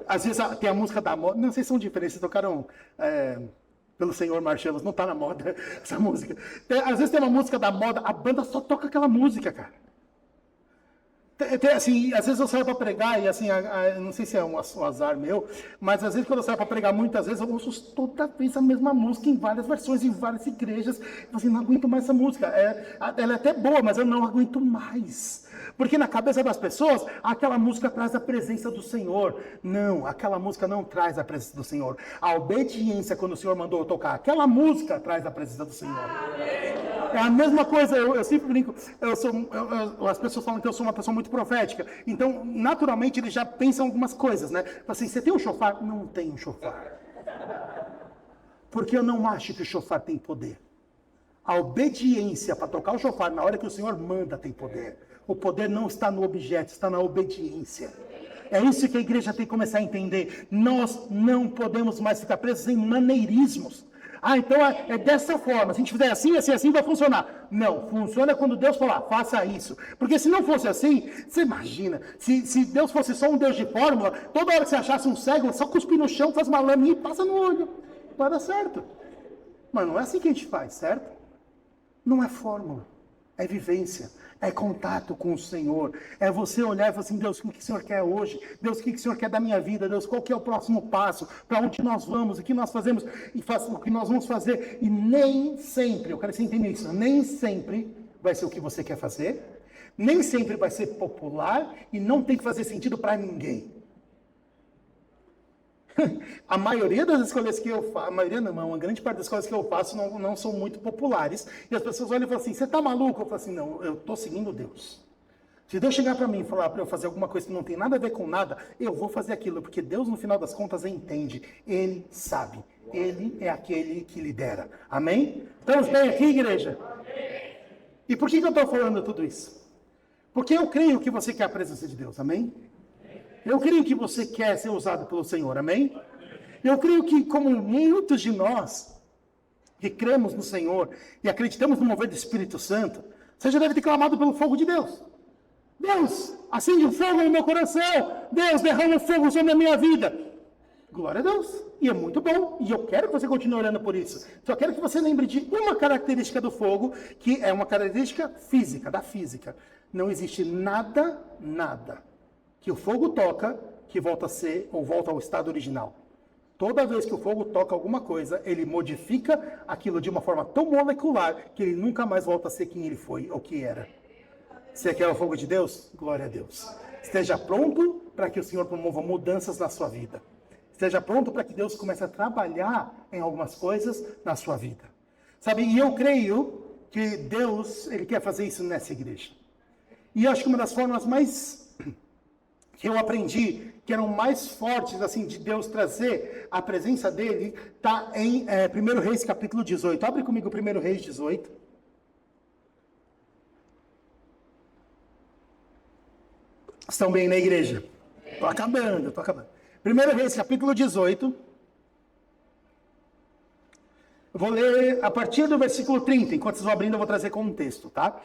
Às vezes tem a música da moda, não, vocês são diferentes, vocês tocaram pelo Senhor Marchelos. Não tá na moda essa música. Às vezes tem uma música da moda, a banda só toca aquela música, cara. Assim, às vezes eu saio para pregar e assim, não sei se é um azar meu, mas às vezes quando eu saio para pregar, muitas vezes eu ouço toda vez a mesma música em várias versões, em várias igrejas. Eu assim, não aguento mais essa música. Ela é até boa, mas eu não aguento mais. Porque na cabeça das pessoas, aquela música traz a presença do Senhor. Não, aquela música não traz a presença do Senhor. A obediência, quando o Senhor mandou eu tocar, aquela música traz a presença do Senhor. É a mesma coisa, eu sempre brinco, as pessoas falam que eu sou uma pessoa muito profética, então, naturalmente, eles já pensam algumas coisas, né? Assim, você tem um chofar? Não tem um chofar. Porque eu não acho que o chofar tem poder. A obediência para tocar o chofar na hora que o Senhor manda tem poder. O poder não está no objeto, está na obediência. É isso que a igreja tem que começar a entender. Nós não podemos mais ficar presos em maneirismos. Então é dessa forma. Se a gente fizer assim, assim, assim, vai funcionar. Não, funciona quando Deus falar, faça isso. Porque se não fosse assim, você imagina, se Deus fosse só um Deus de fórmula, toda hora que você achasse um cego, só cuspir no chão, faz uma lâmina e passa no olho. Vai dar certo. Mas não é assim que a gente faz, certo? Não é fórmula, é vivência. É contato com o Senhor. É você olhar e falar assim, Deus, o que o Senhor quer hoje? Deus, o que o Senhor quer da minha vida? Deus, qual que é o próximo passo? Para onde nós vamos? O que nós fazemos? E o que nós vamos fazer? E nem sempre, eu quero que você entenda isso, nem sempre vai ser o que você quer fazer, nem sempre vai ser popular e não tem que fazer sentido para ninguém. A maioria das escolhas que eu faço, a maioria não, uma grande parte das escolhas que eu faço não são muito populares. E as pessoas olham e falam assim, você está maluco? Eu falo assim, não, eu estou seguindo Deus. Se Deus chegar para mim e falar para eu fazer alguma coisa que não tem nada a ver com nada, eu vou fazer aquilo, porque Deus, no final das contas, entende. Ele sabe. Ele é aquele que lidera. Amém? Estamos bem aqui, igreja? E por que eu estou falando tudo isso? Porque eu creio que você quer a presença de Deus. Amém? Eu creio que você quer ser usado pelo Senhor, amém? Eu creio que, como muitos de nós que cremos no Senhor e acreditamos no mover do Espírito Santo, você já deve ter clamado pelo fogo de Deus. Deus, acende um fogo no meu coração. Deus, derrama um fogo sobre a minha vida. Glória a Deus. E é muito bom. E eu quero que você continue orando por isso. Só quero que você lembre de uma característica do fogo, que é uma característica física, da física. Não existe nada que o fogo toca, que volta a ser ou volta ao estado original. Toda vez que o fogo toca alguma coisa, ele modifica aquilo de uma forma tão molecular que ele nunca mais volta a ser quem ele foi ou que era. Você quer o fogo de Deus? Glória a Deus. Esteja pronto para que o Senhor promova mudanças na sua vida. Esteja pronto para que Deus comece a trabalhar em algumas coisas na sua vida. Sabe, e eu creio que Deus, Ele quer fazer isso nessa igreja. E eu acho que uma das formas mais que eu aprendi, que eram mais fortes, assim, de Deus trazer a presença dele, está em 1 Reis, capítulo 18. Abre comigo 1 Reis 18. Estão bem na igreja? Estou acabando. 1 Reis, capítulo 18. Eu vou ler a partir do versículo 30. Enquanto vocês vão abrindo, eu vou trazer contexto, tá?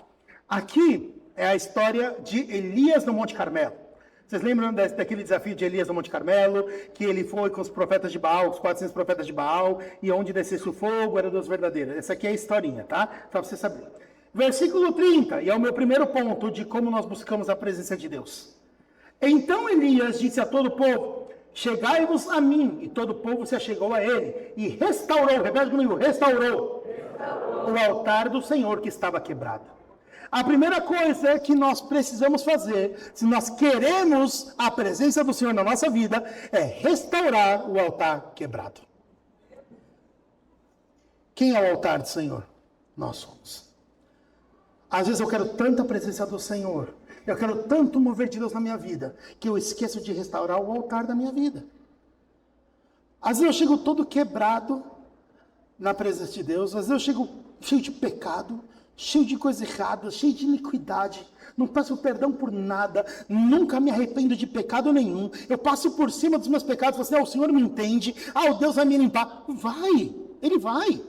Aqui é a história de Elias no Monte Carmelo. Vocês lembram daquele desafio de Elias no Monte Carmelo, que ele foi com os profetas de Baal, os 400 profetas de Baal, e onde descesse o fogo era Deus verdadeiro. Essa aqui é a historinha, tá? Para você saber. Versículo 30, e é o meu primeiro ponto de como nós buscamos a presença de Deus. Então Elias disse a todo o povo, chegai-vos a mim, e todo o povo se achegou a ele, e restaurou, repete comigo, restaurou o altar do Senhor que estava quebrado. A primeira coisa que nós precisamos fazer, se nós queremos a presença do Senhor na nossa vida, é restaurar o altar quebrado. Quem é o altar do Senhor? Nós somos. Às vezes eu quero tanta presença do Senhor, eu quero tanto mover de Deus na minha vida, que eu esqueço de restaurar o altar da minha vida. Às vezes eu chego todo quebrado na presença de Deus, às vezes eu chego cheio de pecado, cheio de coisa errada, cheio de iniquidade, não peço perdão por nada, nunca me arrependo de pecado nenhum, eu passo por cima dos meus pecados, você, o Senhor me entende, o Deus vai me limpar. Vai, Ele vai.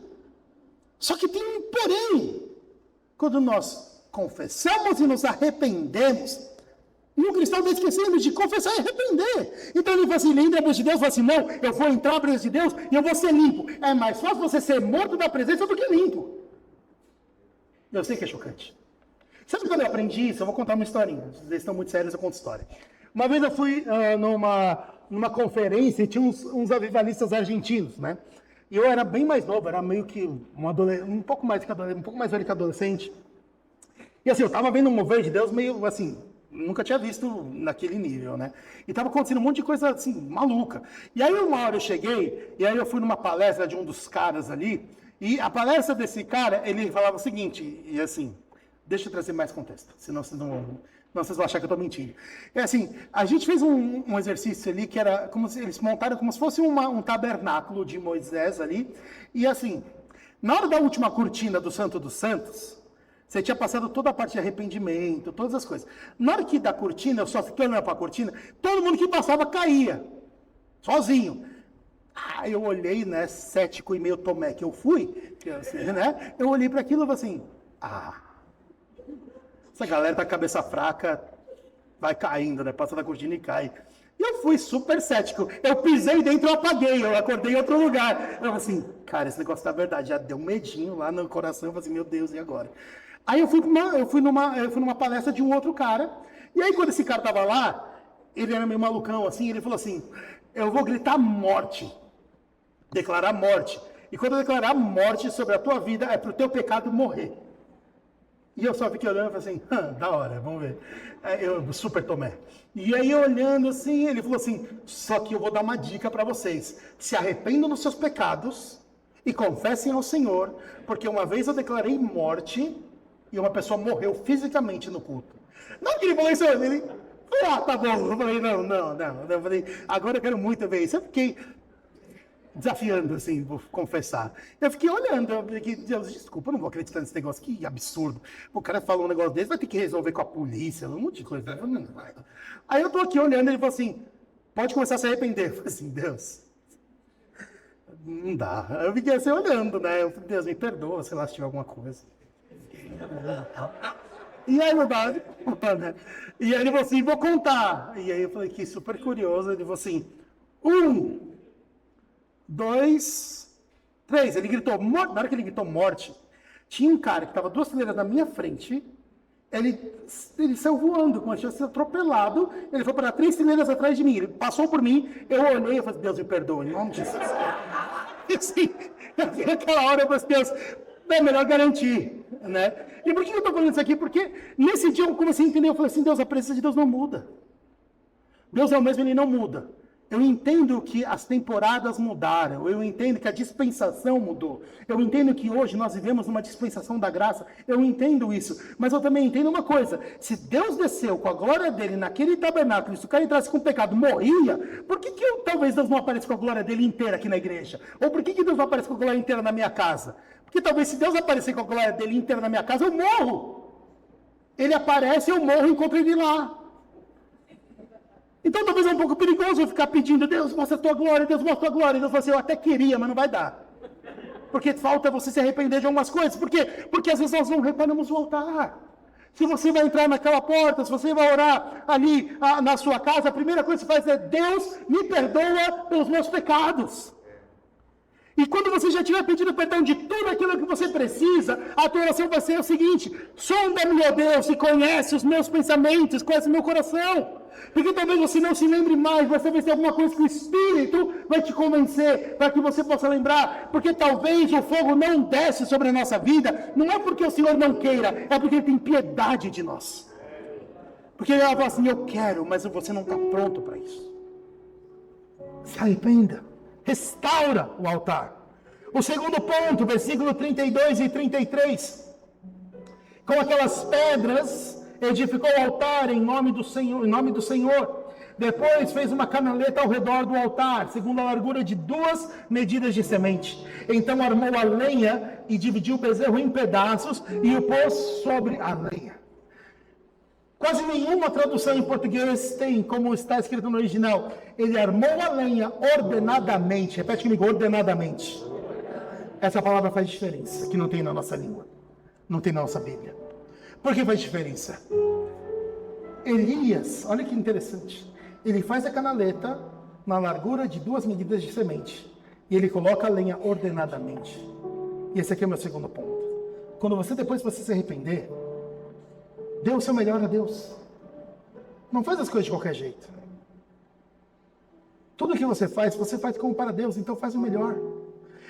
Só que tem um porém. Quando nós confessamos e nos arrependemos, E o cristão está esquecendo de confessar e arrepender. Então ele fala assim, ele entra na presença de Deus e fala assim, não, eu vou entrar na presença de Deus e eu vou ser limpo. É mais fácil você ser morto da presença do que limpo. Eu sei que é chocante. Sabe quando eu aprendi isso? Eu vou contar uma historinha. Vocês estão muito sérios, eu conto história. Uma vez eu fui numa conferência e tinha uns avivalistas argentinos, né? E eu era bem mais novo, era meio que um pouco mais velho que adolescente. E assim, eu estava vendo um mover de Deus meio assim, nunca tinha visto naquele nível, né? E estava acontecendo um monte de coisa assim, maluca. E aí uma hora eu cheguei, e aí eu fui numa palestra de um dos caras ali, e a palestra desse cara, ele falava o seguinte, e assim, deixa eu trazer mais contexto, senão vocês vocês vão achar que eu estou mentindo. É assim, a gente fez um exercício ali que era como se eles montaram como se fosse um tabernáculo de Moisés ali. E assim, na hora da última cortina do Santo dos Santos, você tinha passado toda a parte de arrependimento, todas as coisas. Na hora que da cortina, eu só fiquei olhando para a cortina, todo mundo que passava caía, sozinho. Ah, eu olhei, né, cético e meio Tomé que eu fui, assim, né? Eu olhei para aquilo e falei assim, essa galera tá com a cabeça fraca, vai caindo, né? Passa da cortina e cai. E eu fui super cético. Eu pisei dentro, eu apaguei, eu acordei em outro lugar. Eu falei assim, cara, esse negócio tá verdade. Já deu um medinho lá no coração. Eu falei assim, meu Deus, e agora? Aí eu fui numa palestra de um outro cara. E aí quando esse cara tava lá, ele era meio malucão assim, ele falou assim, eu vou gritar morte. Declarar morte. E quando eu declarar morte sobre a tua vida, é pro teu pecado morrer. E eu só fiquei olhando e falei assim, da hora, vamos ver. Eu super Tomé. E aí olhando assim, ele falou assim, só que eu vou dar uma dica para vocês. Se arrependam dos seus pecados e confessem ao Senhor, porque uma vez eu declarei morte e uma pessoa morreu fisicamente no culto. Não que ele falou isso, ele falou, tá bom. Eu falei, não. Eu falei, agora eu quero muito ver isso. Eu fiquei desafiando, assim, vou confessar. Eu fiquei olhando, eu fiquei, Deus, desculpa, eu não vou acreditar nesse negócio, que absurdo. O cara falou um negócio desse, vai ter que resolver com a polícia, um monte de coisa. Aí eu tô aqui olhando, ele falou assim, pode começar a se arrepender. Eu falei assim, Deus, não dá. Eu fiquei assim olhando, né? Eu falei, Deus, me perdoa, sei lá, se tiver alguma coisa. E aí não dá, né? E aí ele falou assim, vou contar. E aí eu falei, que super curioso, ele falou assim, 1, 2, 3. Ele gritou morte. Na hora que ele gritou morte, tinha um cara que estava 2 fileiras na minha frente. Ele saiu voando, como se tivesse atropelado. Ele foi para 3 fileiras atrás de mim. Ele passou por mim. Eu olhei e falei, Deus me perdoe, em nome de Jesus. E assim, naquela hora eu falei, Deus, é melhor garantir, né? E por que eu estou falando isso aqui? Porque nesse dia eu comecei a entender. Eu falei assim, Deus, a presença de Deus não muda. Deus é o mesmo, ele não muda. Eu entendo que as temporadas mudaram, eu entendo que a dispensação mudou, eu entendo que hoje nós vivemos numa dispensação da graça, eu entendo isso, mas eu também entendo uma coisa, se Deus desceu com a glória dele naquele tabernáculo, se o cara entrasse com pecado, morria, por que talvez Deus não apareça com a glória dele inteira aqui na igreja? Ou por que Deus não aparece com a glória inteira na minha casa? Porque talvez se Deus aparecer com a glória dele inteira na minha casa, eu morro. Ele aparece e eu morro e encontro ele lá. Então talvez é um pouco perigoso eu ficar pedindo, Deus, mostra a tua glória, Deus, mostra a tua glória. E Deus fala assim, eu até queria, mas não vai dar. Porque falta você se arrepender de algumas coisas. Por quê? Porque às vezes nós não reparamos o altar. Se você vai entrar naquela porta, se você vai orar ali na sua casa, a primeira coisa que você faz é, Deus, me perdoa pelos meus pecados. E quando você já tiver pedido perdão de tudo aquilo que você precisa, a tua oração vai ser o seguinte, sonda-me, ó Deus, e conhece os meus pensamentos, conhece o meu coração. Porque talvez você não se lembre mais, mas talvez tenha alguma coisa que o Espírito vai te convencer, para que você possa lembrar. Porque talvez o fogo não desce sobre a nossa vida, não é porque o Senhor não queira, é porque Ele tem piedade de nós. Porque Ele fala assim, eu quero, mas você não está pronto para isso. Se arrependa. Restaura o altar. O segundo ponto, versículo 32 e 33. Com aquelas pedras, edificou o altar em nome do Senhor. Depois fez uma canaleta ao redor do altar, segundo a largura de 2 medidas de semente. Então armou a lenha e dividiu o bezerro em pedaços e o pôs sobre a lenha. Quase nenhuma tradução em português tem como está escrito no original. Ele armou a lenha ordenadamente. Repete comigo, ordenadamente. Essa palavra faz diferença, que não tem na nossa língua. Não tem na nossa Bíblia. Por que faz diferença? Elias, olha que interessante, ele faz a canaleta na largura de 2 medidas de semente. E ele coloca a lenha ordenadamente. E esse aqui é o meu segundo ponto. Quando depois você se arrepender, dê o seu melhor a Deus. Não faz as coisas de qualquer jeito. Tudo que você faz como para Deus, então faz o melhor.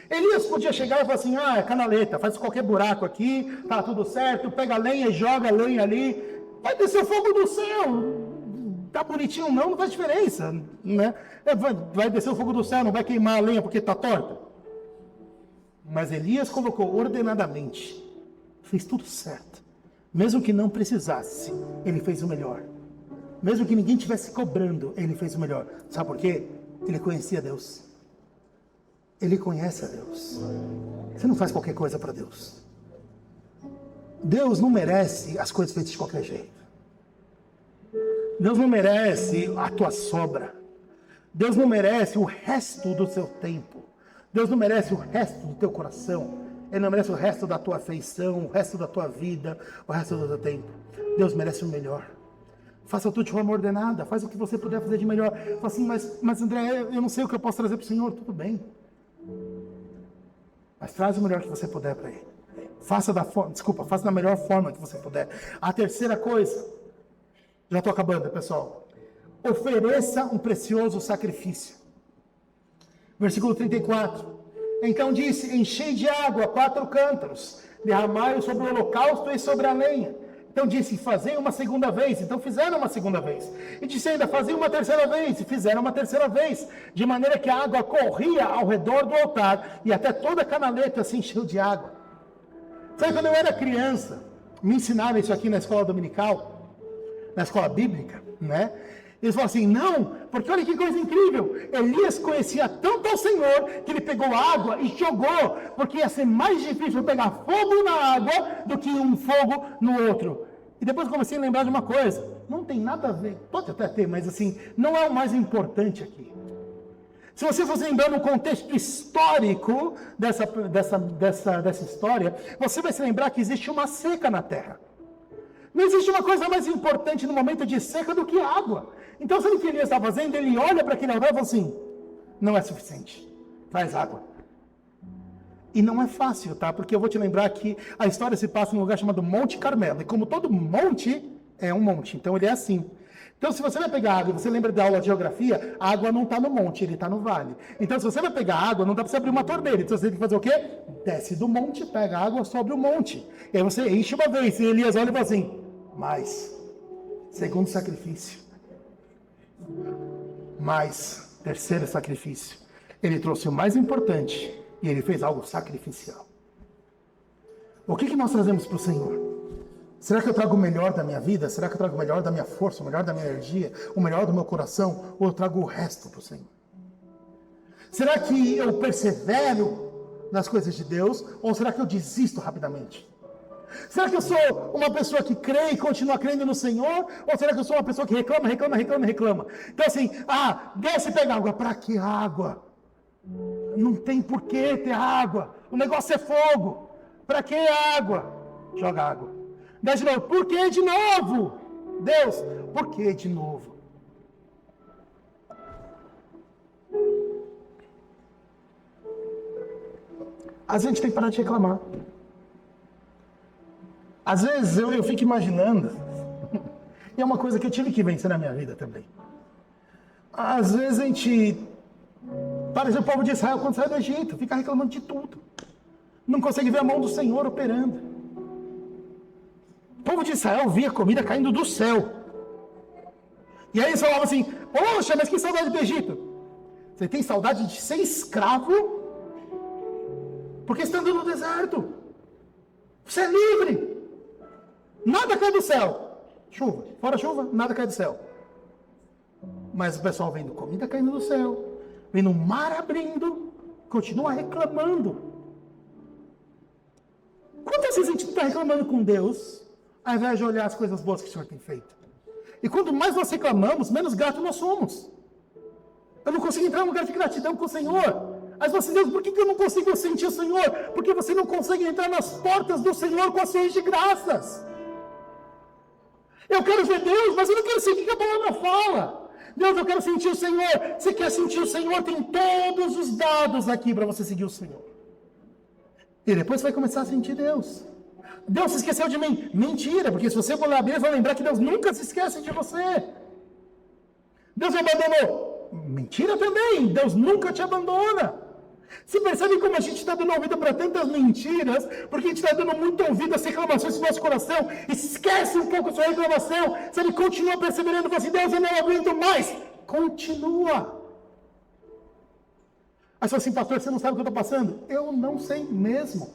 Elias podia chegar e falar assim, é canaleta, faz qualquer buraco aqui, tá tudo certo, pega a lenha e joga a lenha ali, vai descer o fogo do céu. Tá bonitinho não faz diferença, né? Vai descer o fogo do céu, não vai queimar a lenha porque tá torta. Mas Elias colocou ordenadamente, fez tudo certo. Mesmo que não precisasse, ele fez o melhor. Mesmo que ninguém estivesse cobrando, ele fez o melhor. Sabe por quê? Ele conhecia Deus. Ele conhece a Deus. Você não faz qualquer coisa para Deus. Deus não merece as coisas feitas de qualquer jeito. Deus não merece a tua sobra. Deus não merece o resto do seu tempo. Deus não merece o resto do teu coração. Ele não merece o resto da tua afeição, o resto da tua vida, o resto do teu tempo. Deus merece o melhor. Faça tudo de forma ordenada. Faz o que você puder fazer de melhor. Fala assim, mas André, eu não sei o que eu posso trazer para o Senhor. Tudo bem. Mas traz o melhor que você puder para Ele. Faça da melhor forma que você puder. A terceira coisa, já estou acabando, pessoal. Ofereça um precioso sacrifício. Versículo 34. Então disse, enchei de água 4 cântaros, derramai-o sobre o holocausto e sobre a lenha. Então disse, fazei uma segunda vez. Então fizeram uma segunda vez. E disse ainda, fazei uma terceira vez. E fizeram uma terceira vez. De maneira que a água corria ao redor do altar. E até toda a canaleta se encheu de água. Sabe, quando eu era criança, me ensinaram isso aqui na escola dominical, na escola bíblica, né? Eles falaram assim, não, porque olha que coisa incrível. Elias conhecia tanto ao Senhor que ele pegou água e jogou, porque ia ser mais difícil pegar fogo na água do que um fogo no outro. E depois comecei a lembrar de uma coisa, não tem nada a ver, pode até ter, mas assim, não é o mais importante aqui. Se você fosse lembrar no contexto histórico dessa história, você vai se lembrar que existe uma seca na terra. Não existe uma coisa mais importante no momento de seca do que água. Então, sabe o que Elias está fazendo? Ele olha para aquele altar e fala assim, não é suficiente, traz água. E não é fácil, tá? Porque eu vou te lembrar que a história se passa num lugar chamado Monte Carmelo. E como todo monte, é um monte. Então, ele é assim. Então, se você vai pegar água, você lembra da aula de geografia, a água não está no monte, ele está no vale. Então, se você vai pegar água, não dá para você abrir uma torneira. Então, você tem que fazer o quê? Desce do monte, pega a água, sobe o monte. E aí você enche uma vez. E Elias olha e fala assim, mais, segundo sacrifício. Mais, terceiro sacrifício. Ele trouxe o mais importante e ele fez algo sacrificial. O que nós trazemos para o Senhor? Será que eu trago o melhor da minha vida? Será que eu trago o melhor da minha força, o melhor da minha energia, o melhor do meu coração? Ou eu trago o resto para o Senhor? Será que eu persevero nas coisas de Deus? Ou será que eu desisto rapidamente? Será que eu sou uma pessoa que crê e continua crendo no Senhor? Ou será que eu sou uma pessoa que reclama? Então assim, desce e pega água. Para que água? Não tem por que ter água. O negócio é fogo. Para que água? Joga água. Desce de novo. Por que de novo? Deus, por que de novo? A gente tem que parar de reclamar. Às vezes eu fico imaginando, e é uma coisa que eu tive que vencer na minha vida também. Às vezes a gente, parece o povo de Israel quando sai do Egito, fica reclamando de tudo. Não consegue ver a mão do Senhor operando. O povo de Israel via comida caindo do céu. E aí eles falavam assim, poxa, mas que saudade do Egito. Você tem saudade de ser escravo? Porque você está andando no deserto. Você é livre. Nada cai do céu. Chuva. Fora chuva, nada cai do céu. Mas o pessoal vendo comida caindo do céu, vendo o mar abrindo, continua reclamando. Quantas vezes a gente está reclamando com Deus, ao invés de olhar as coisas boas que o Senhor tem feito? E quanto mais nós reclamamos, menos grato nós somos. Eu não consigo entrar num lugar de gratidão com o Senhor. Mas você, Deus, por que eu não consigo sentir o Senhor? Porque você não consegue entrar nas portas do Senhor com ações de graças. Eu quero ver Deus, mas eu não quero sentir o que a palavra fala. Deus, eu quero sentir o Senhor. Você quer sentir o Senhor? Tem todos os dados aqui para você seguir o Senhor. E depois você vai começar a sentir Deus. Deus se esqueceu de mim. Mentira, porque se você for ler a Bíblia, você vai lembrar que Deus nunca se esquece de você. Deus me abandonou. Mentira também. Deus nunca te abandona. Você percebe como a gente está dando ouvido para tantas mentiras, porque a gente está dando muito ouvido às reclamações do nosso coração, e esquece um pouco a sua reclamação, se ele continua perseverando, fala assim, Deus, eu não aguento mais, continua. Aí você fala assim, pastor, você não sabe o que eu estou passando? Eu não sei mesmo,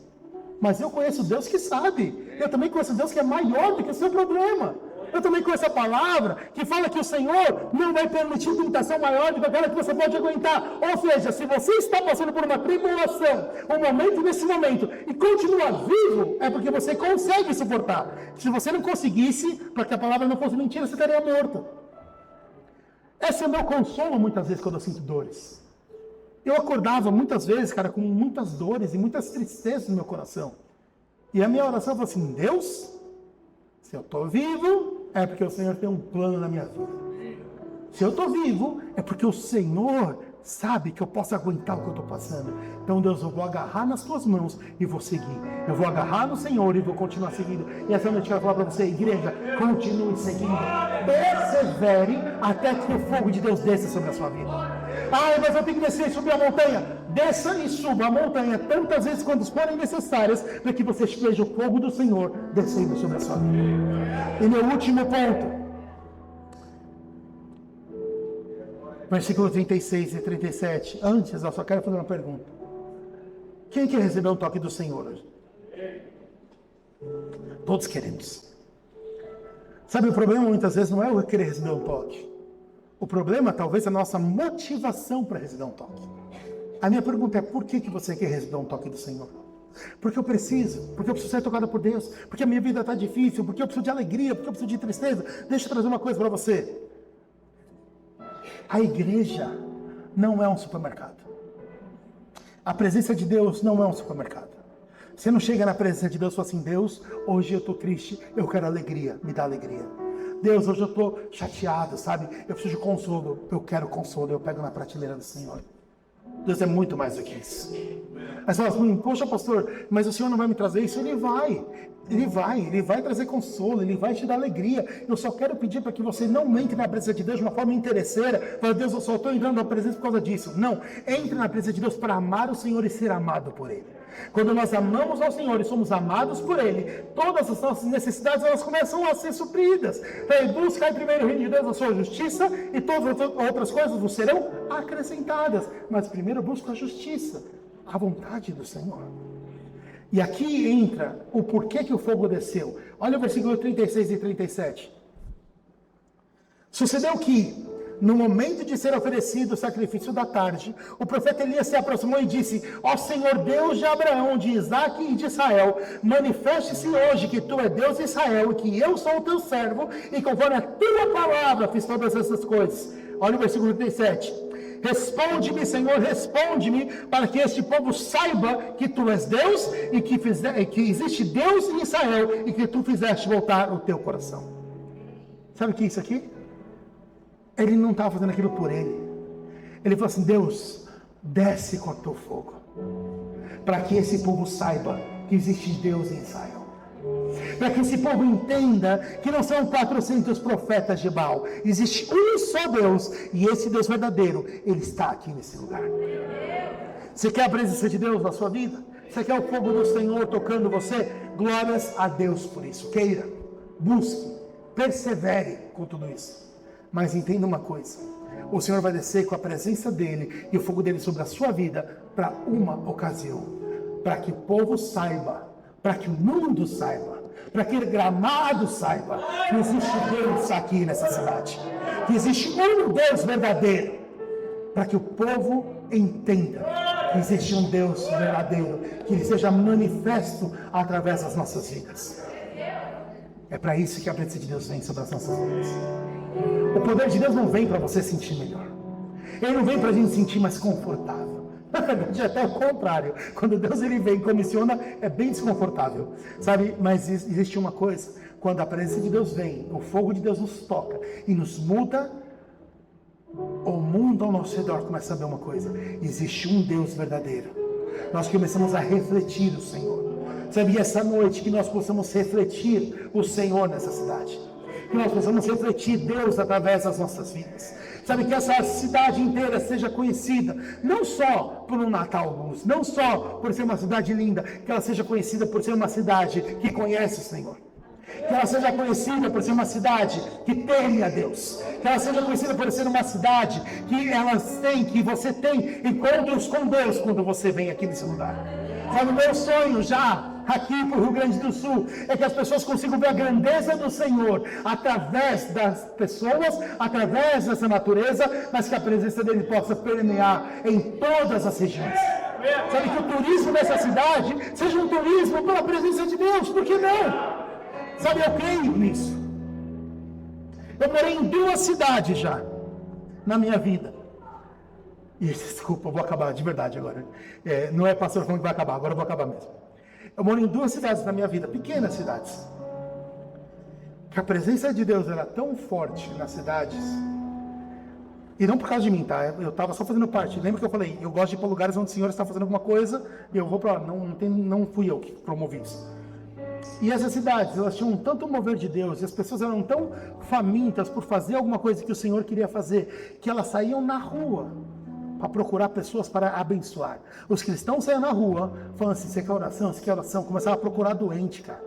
mas eu conheço Deus que sabe, eu também conheço Deus que é maior do que o seu problema. Eu também conheço a palavra que fala que o Senhor não vai permitir tentação maior do que aquela que você pode aguentar. Ou seja, se você está passando por uma tribulação, um momento nesse momento, e continua vivo, é porque você consegue suportar. Se você não conseguisse, para que a palavra não fosse mentira, você estaria morto. Esse é o meu consolo muitas vezes quando eu sinto dores. Eu acordava muitas vezes, cara, com muitas dores e muitas tristezas no meu coração. E a minha oração foi assim, Deus, se eu estou vivo, é porque o Senhor tem um plano na minha vida. Se eu estou vivo, é porque o Senhor sabe que eu posso aguentar o que eu estou passando. Então, Deus, eu vou agarrar nas tuas mãos e vou seguir. Eu vou agarrar no Senhor e vou continuar seguindo. E essa noite eu quero falar para você, igreja, continue seguindo. Persevere até que o fogo de Deus desça sobre a sua vida. Ah, mas eu tenho que descer e subir a montanha. Desça e suba a montanha tantas vezes quanto forem necessárias para que você veja o fogo do Senhor descendo sobre a sua vida. E meu último ponto. Versículo 36 e 37. Antes, eu só quero fazer uma pergunta. Quem quer receber um toque do Senhor hoje? Todos queremos. Sabe, o problema muitas vezes não é eu querer receber um toque. O problema talvez é a nossa motivação para receber um toque. A minha pergunta é, por que você quer receber um toque do Senhor? Porque eu preciso ser tocado por Deus, porque a minha vida está difícil, porque eu preciso de alegria, porque eu preciso de tristeza. Deixa eu trazer uma coisa para você. A igreja não é um supermercado. A presença de Deus não é um supermercado. Você não chega na presença de Deus e fala assim, Deus, hoje eu estou triste, eu quero alegria, me dá alegria. Deus, hoje eu estou chateado, sabe? Eu preciso de consolo, eu quero consolo, eu pego na prateleira do Senhor. Deus é muito mais do que isso. Aí você fala assim, poxa pastor, mas o Senhor não vai me trazer isso? Ele vai trazer consolo, Ele vai te dar alegria. Eu só quero pedir para que você não entre na presença de Deus de uma forma interesseira, para Deus, eu só estou entrando na presença por causa disso. Não, entre na presença de Deus para amar o Senhor e ser amado por Ele. Quando nós amamos ao Senhor e somos amados por Ele, todas as nossas necessidades elas começam a ser supridas. Então, buscar primeiro o reino de Deus, a sua justiça, e todas as outras coisas vos serão acrescentadas. Mas primeiro busca a justiça, a vontade do Senhor. E aqui entra o porquê que o fogo desceu. Olha o versículo 36 e 37. Sucedeu que, no momento de ser oferecido o sacrifício da tarde, o profeta Elias se aproximou e disse, ó Senhor Deus de Abraão, de Isaque e de Israel, manifeste-se hoje que tu é Deus de Israel e que eu sou o teu servo, e conforme a tua palavra fiz todas essas coisas. Olha o versículo 37. Responde-me, Senhor, responde-me, para que este povo saiba que tu és Deus e que existe Deus em Israel e que tu fizeste voltar o teu coração. Sabe o que é isso aqui? Ele não estava fazendo aquilo por ele. Ele falou assim, Deus, desce com o teu fogo, para que esse povo saiba que existe Deus em Israel. Para que esse povo entenda que não são 400 profetas de Baal. Existe um só Deus, e esse Deus verdadeiro, Ele está aqui nesse lugar. Você quer a presença de Deus na sua vida? Você quer o fogo do Senhor tocando você? Glórias a Deus por isso. Queira, busque, persevere com tudo isso. Mas entenda uma coisa, o Senhor vai descer com a presença dEle e o fogo dEle sobre a sua vida para uma ocasião, para que o povo saiba, para que o mundo saiba, para que Gramado saiba que existe Deus aqui nessa cidade, que existe um Deus verdadeiro, para que o povo entenda que existe um Deus verdadeiro, que Ele seja manifesto através das nossas vidas. É para isso que a presença de Deus vem sobre as nossas vidas. O poder de Deus não vem para você sentir melhor. Ele não vem para a gente sentir mais confortável. Na verdade, é até o contrário. Quando Deus ele vem e comissiona, é bem desconfortável. Sabe? Mas existe uma coisa. quando a presença de Deus vem, o fogo de Deus nos toca e nos muda, o mundo ao nosso redor começa a saber uma coisa: existe um Deus verdadeiro. Nós começamos a refletir o Senhor. Sabe, essa noite que nós possamos refletir o Senhor nessa cidade, que nós possamos refletir Deus através das nossas vidas. Sabe, que essa cidade inteira seja conhecida, não só por um Natal luz, não só por ser uma cidade linda, que ela seja conhecida por ser uma cidade que conhece o Senhor. Que ela seja conhecida por ser uma cidade que teme a Deus. Que ela seja conhecida por ser uma cidade que você tem encontros com Deus quando você vem aqui nesse lugar. Sabe, o meu sonho já aqui para o Rio Grande do Sul é que as pessoas consigam ver a grandeza do Senhor através das pessoas, através dessa natureza, mas que a presença dele possa permear em todas as regiões. Sabe, que o turismo dessa cidade seja um turismo pela presença de Deus, por que não? Sabe, eu creio nisso. Eu morei em 2 cidades já na minha vida. E desculpa, eu vou acabar de verdade agora. Não é pastor falando que vai acabar, agora eu vou acabar mesmo. Eu moro em 2 cidades na minha vida, pequenas cidades. Que a presença de Deus era tão forte nas cidades. E não por causa de mim, tá? Eu estava só fazendo parte. Lembra que eu falei, eu gosto de ir para lugares onde o Senhor está fazendo alguma coisa e eu vou para lá. Não fui eu que promovi isso. E essas cidades, elas tinham tanto mover de Deus, e as pessoas eram tão famintas por fazer alguma coisa que o Senhor queria fazer, que elas saíam na rua para procurar pessoas para abençoar. Os cristãos saíam na rua, falando assim: você quer oração? Você quer oração? Começavam a procurar doente, cara.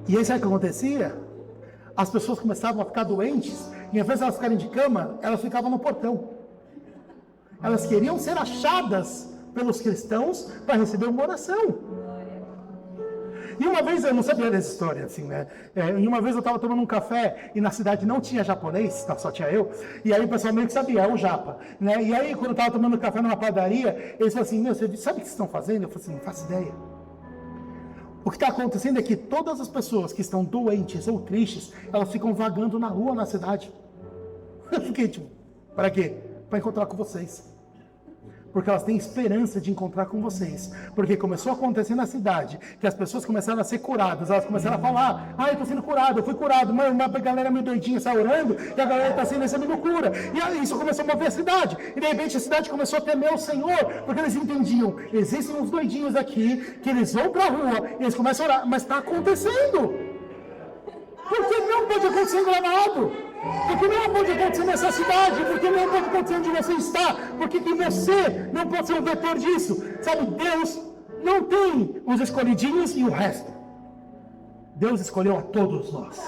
E aí sabe o que acontecia? As pessoas começavam a ficar doentes, e ao invés de elas ficarem de cama, elas ficavam no portão. Elas queriam ser achadas pelos cristãos para receber uma oração. E uma vez, eu não sabia dessa história, assim, né? E uma vez eu estava tomando um café e na cidade não tinha japonês, só tinha eu. E aí o pessoal meio que sabia, é o japa, né? E aí quando eu estava tomando café numa padaria, eles falaram assim: meu, você sabe o que vocês estão fazendo? Eu falei assim: não faço ideia. O que está acontecendo é que todas as pessoas que estão doentes ou tristes, elas ficam vagando na rua, na cidade. Eu fiquei tipo, para quê? Para encontrar com vocês. Porque elas têm esperança de encontrar com vocês. Porque começou a acontecer na cidade, que as pessoas começaram a ser curadas, elas começaram a falar: eu estou sendo curado, eu fui curado, mas uma galera meio doidinha está orando, e a galera está recebendo cura. E aí isso começou a mover a cidade, e de repente a cidade começou a temer o Senhor, porque eles entendiam: existem uns doidinhos aqui, que eles vão para a rua, e eles começam a orar, mas está acontecendo. Por que não pode acontecer em Gramado? Por que não pode acontecer nessa cidade? Por que não pode acontecer onde você está? Por que você não pode ser um vetor disso? Sabe, Deus não tem os escolhidinhos e o resto. Deus escolheu a todos nós.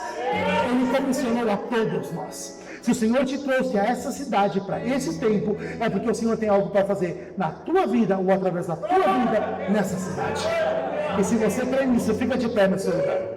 Ele comissionou a todos nós. Se o Senhor te trouxe a essa cidade para esse tempo, é porque o Senhor tem algo para fazer na tua vida ou através da tua vida nessa cidade. E se você crê nisso, fica de pé no seu lugar.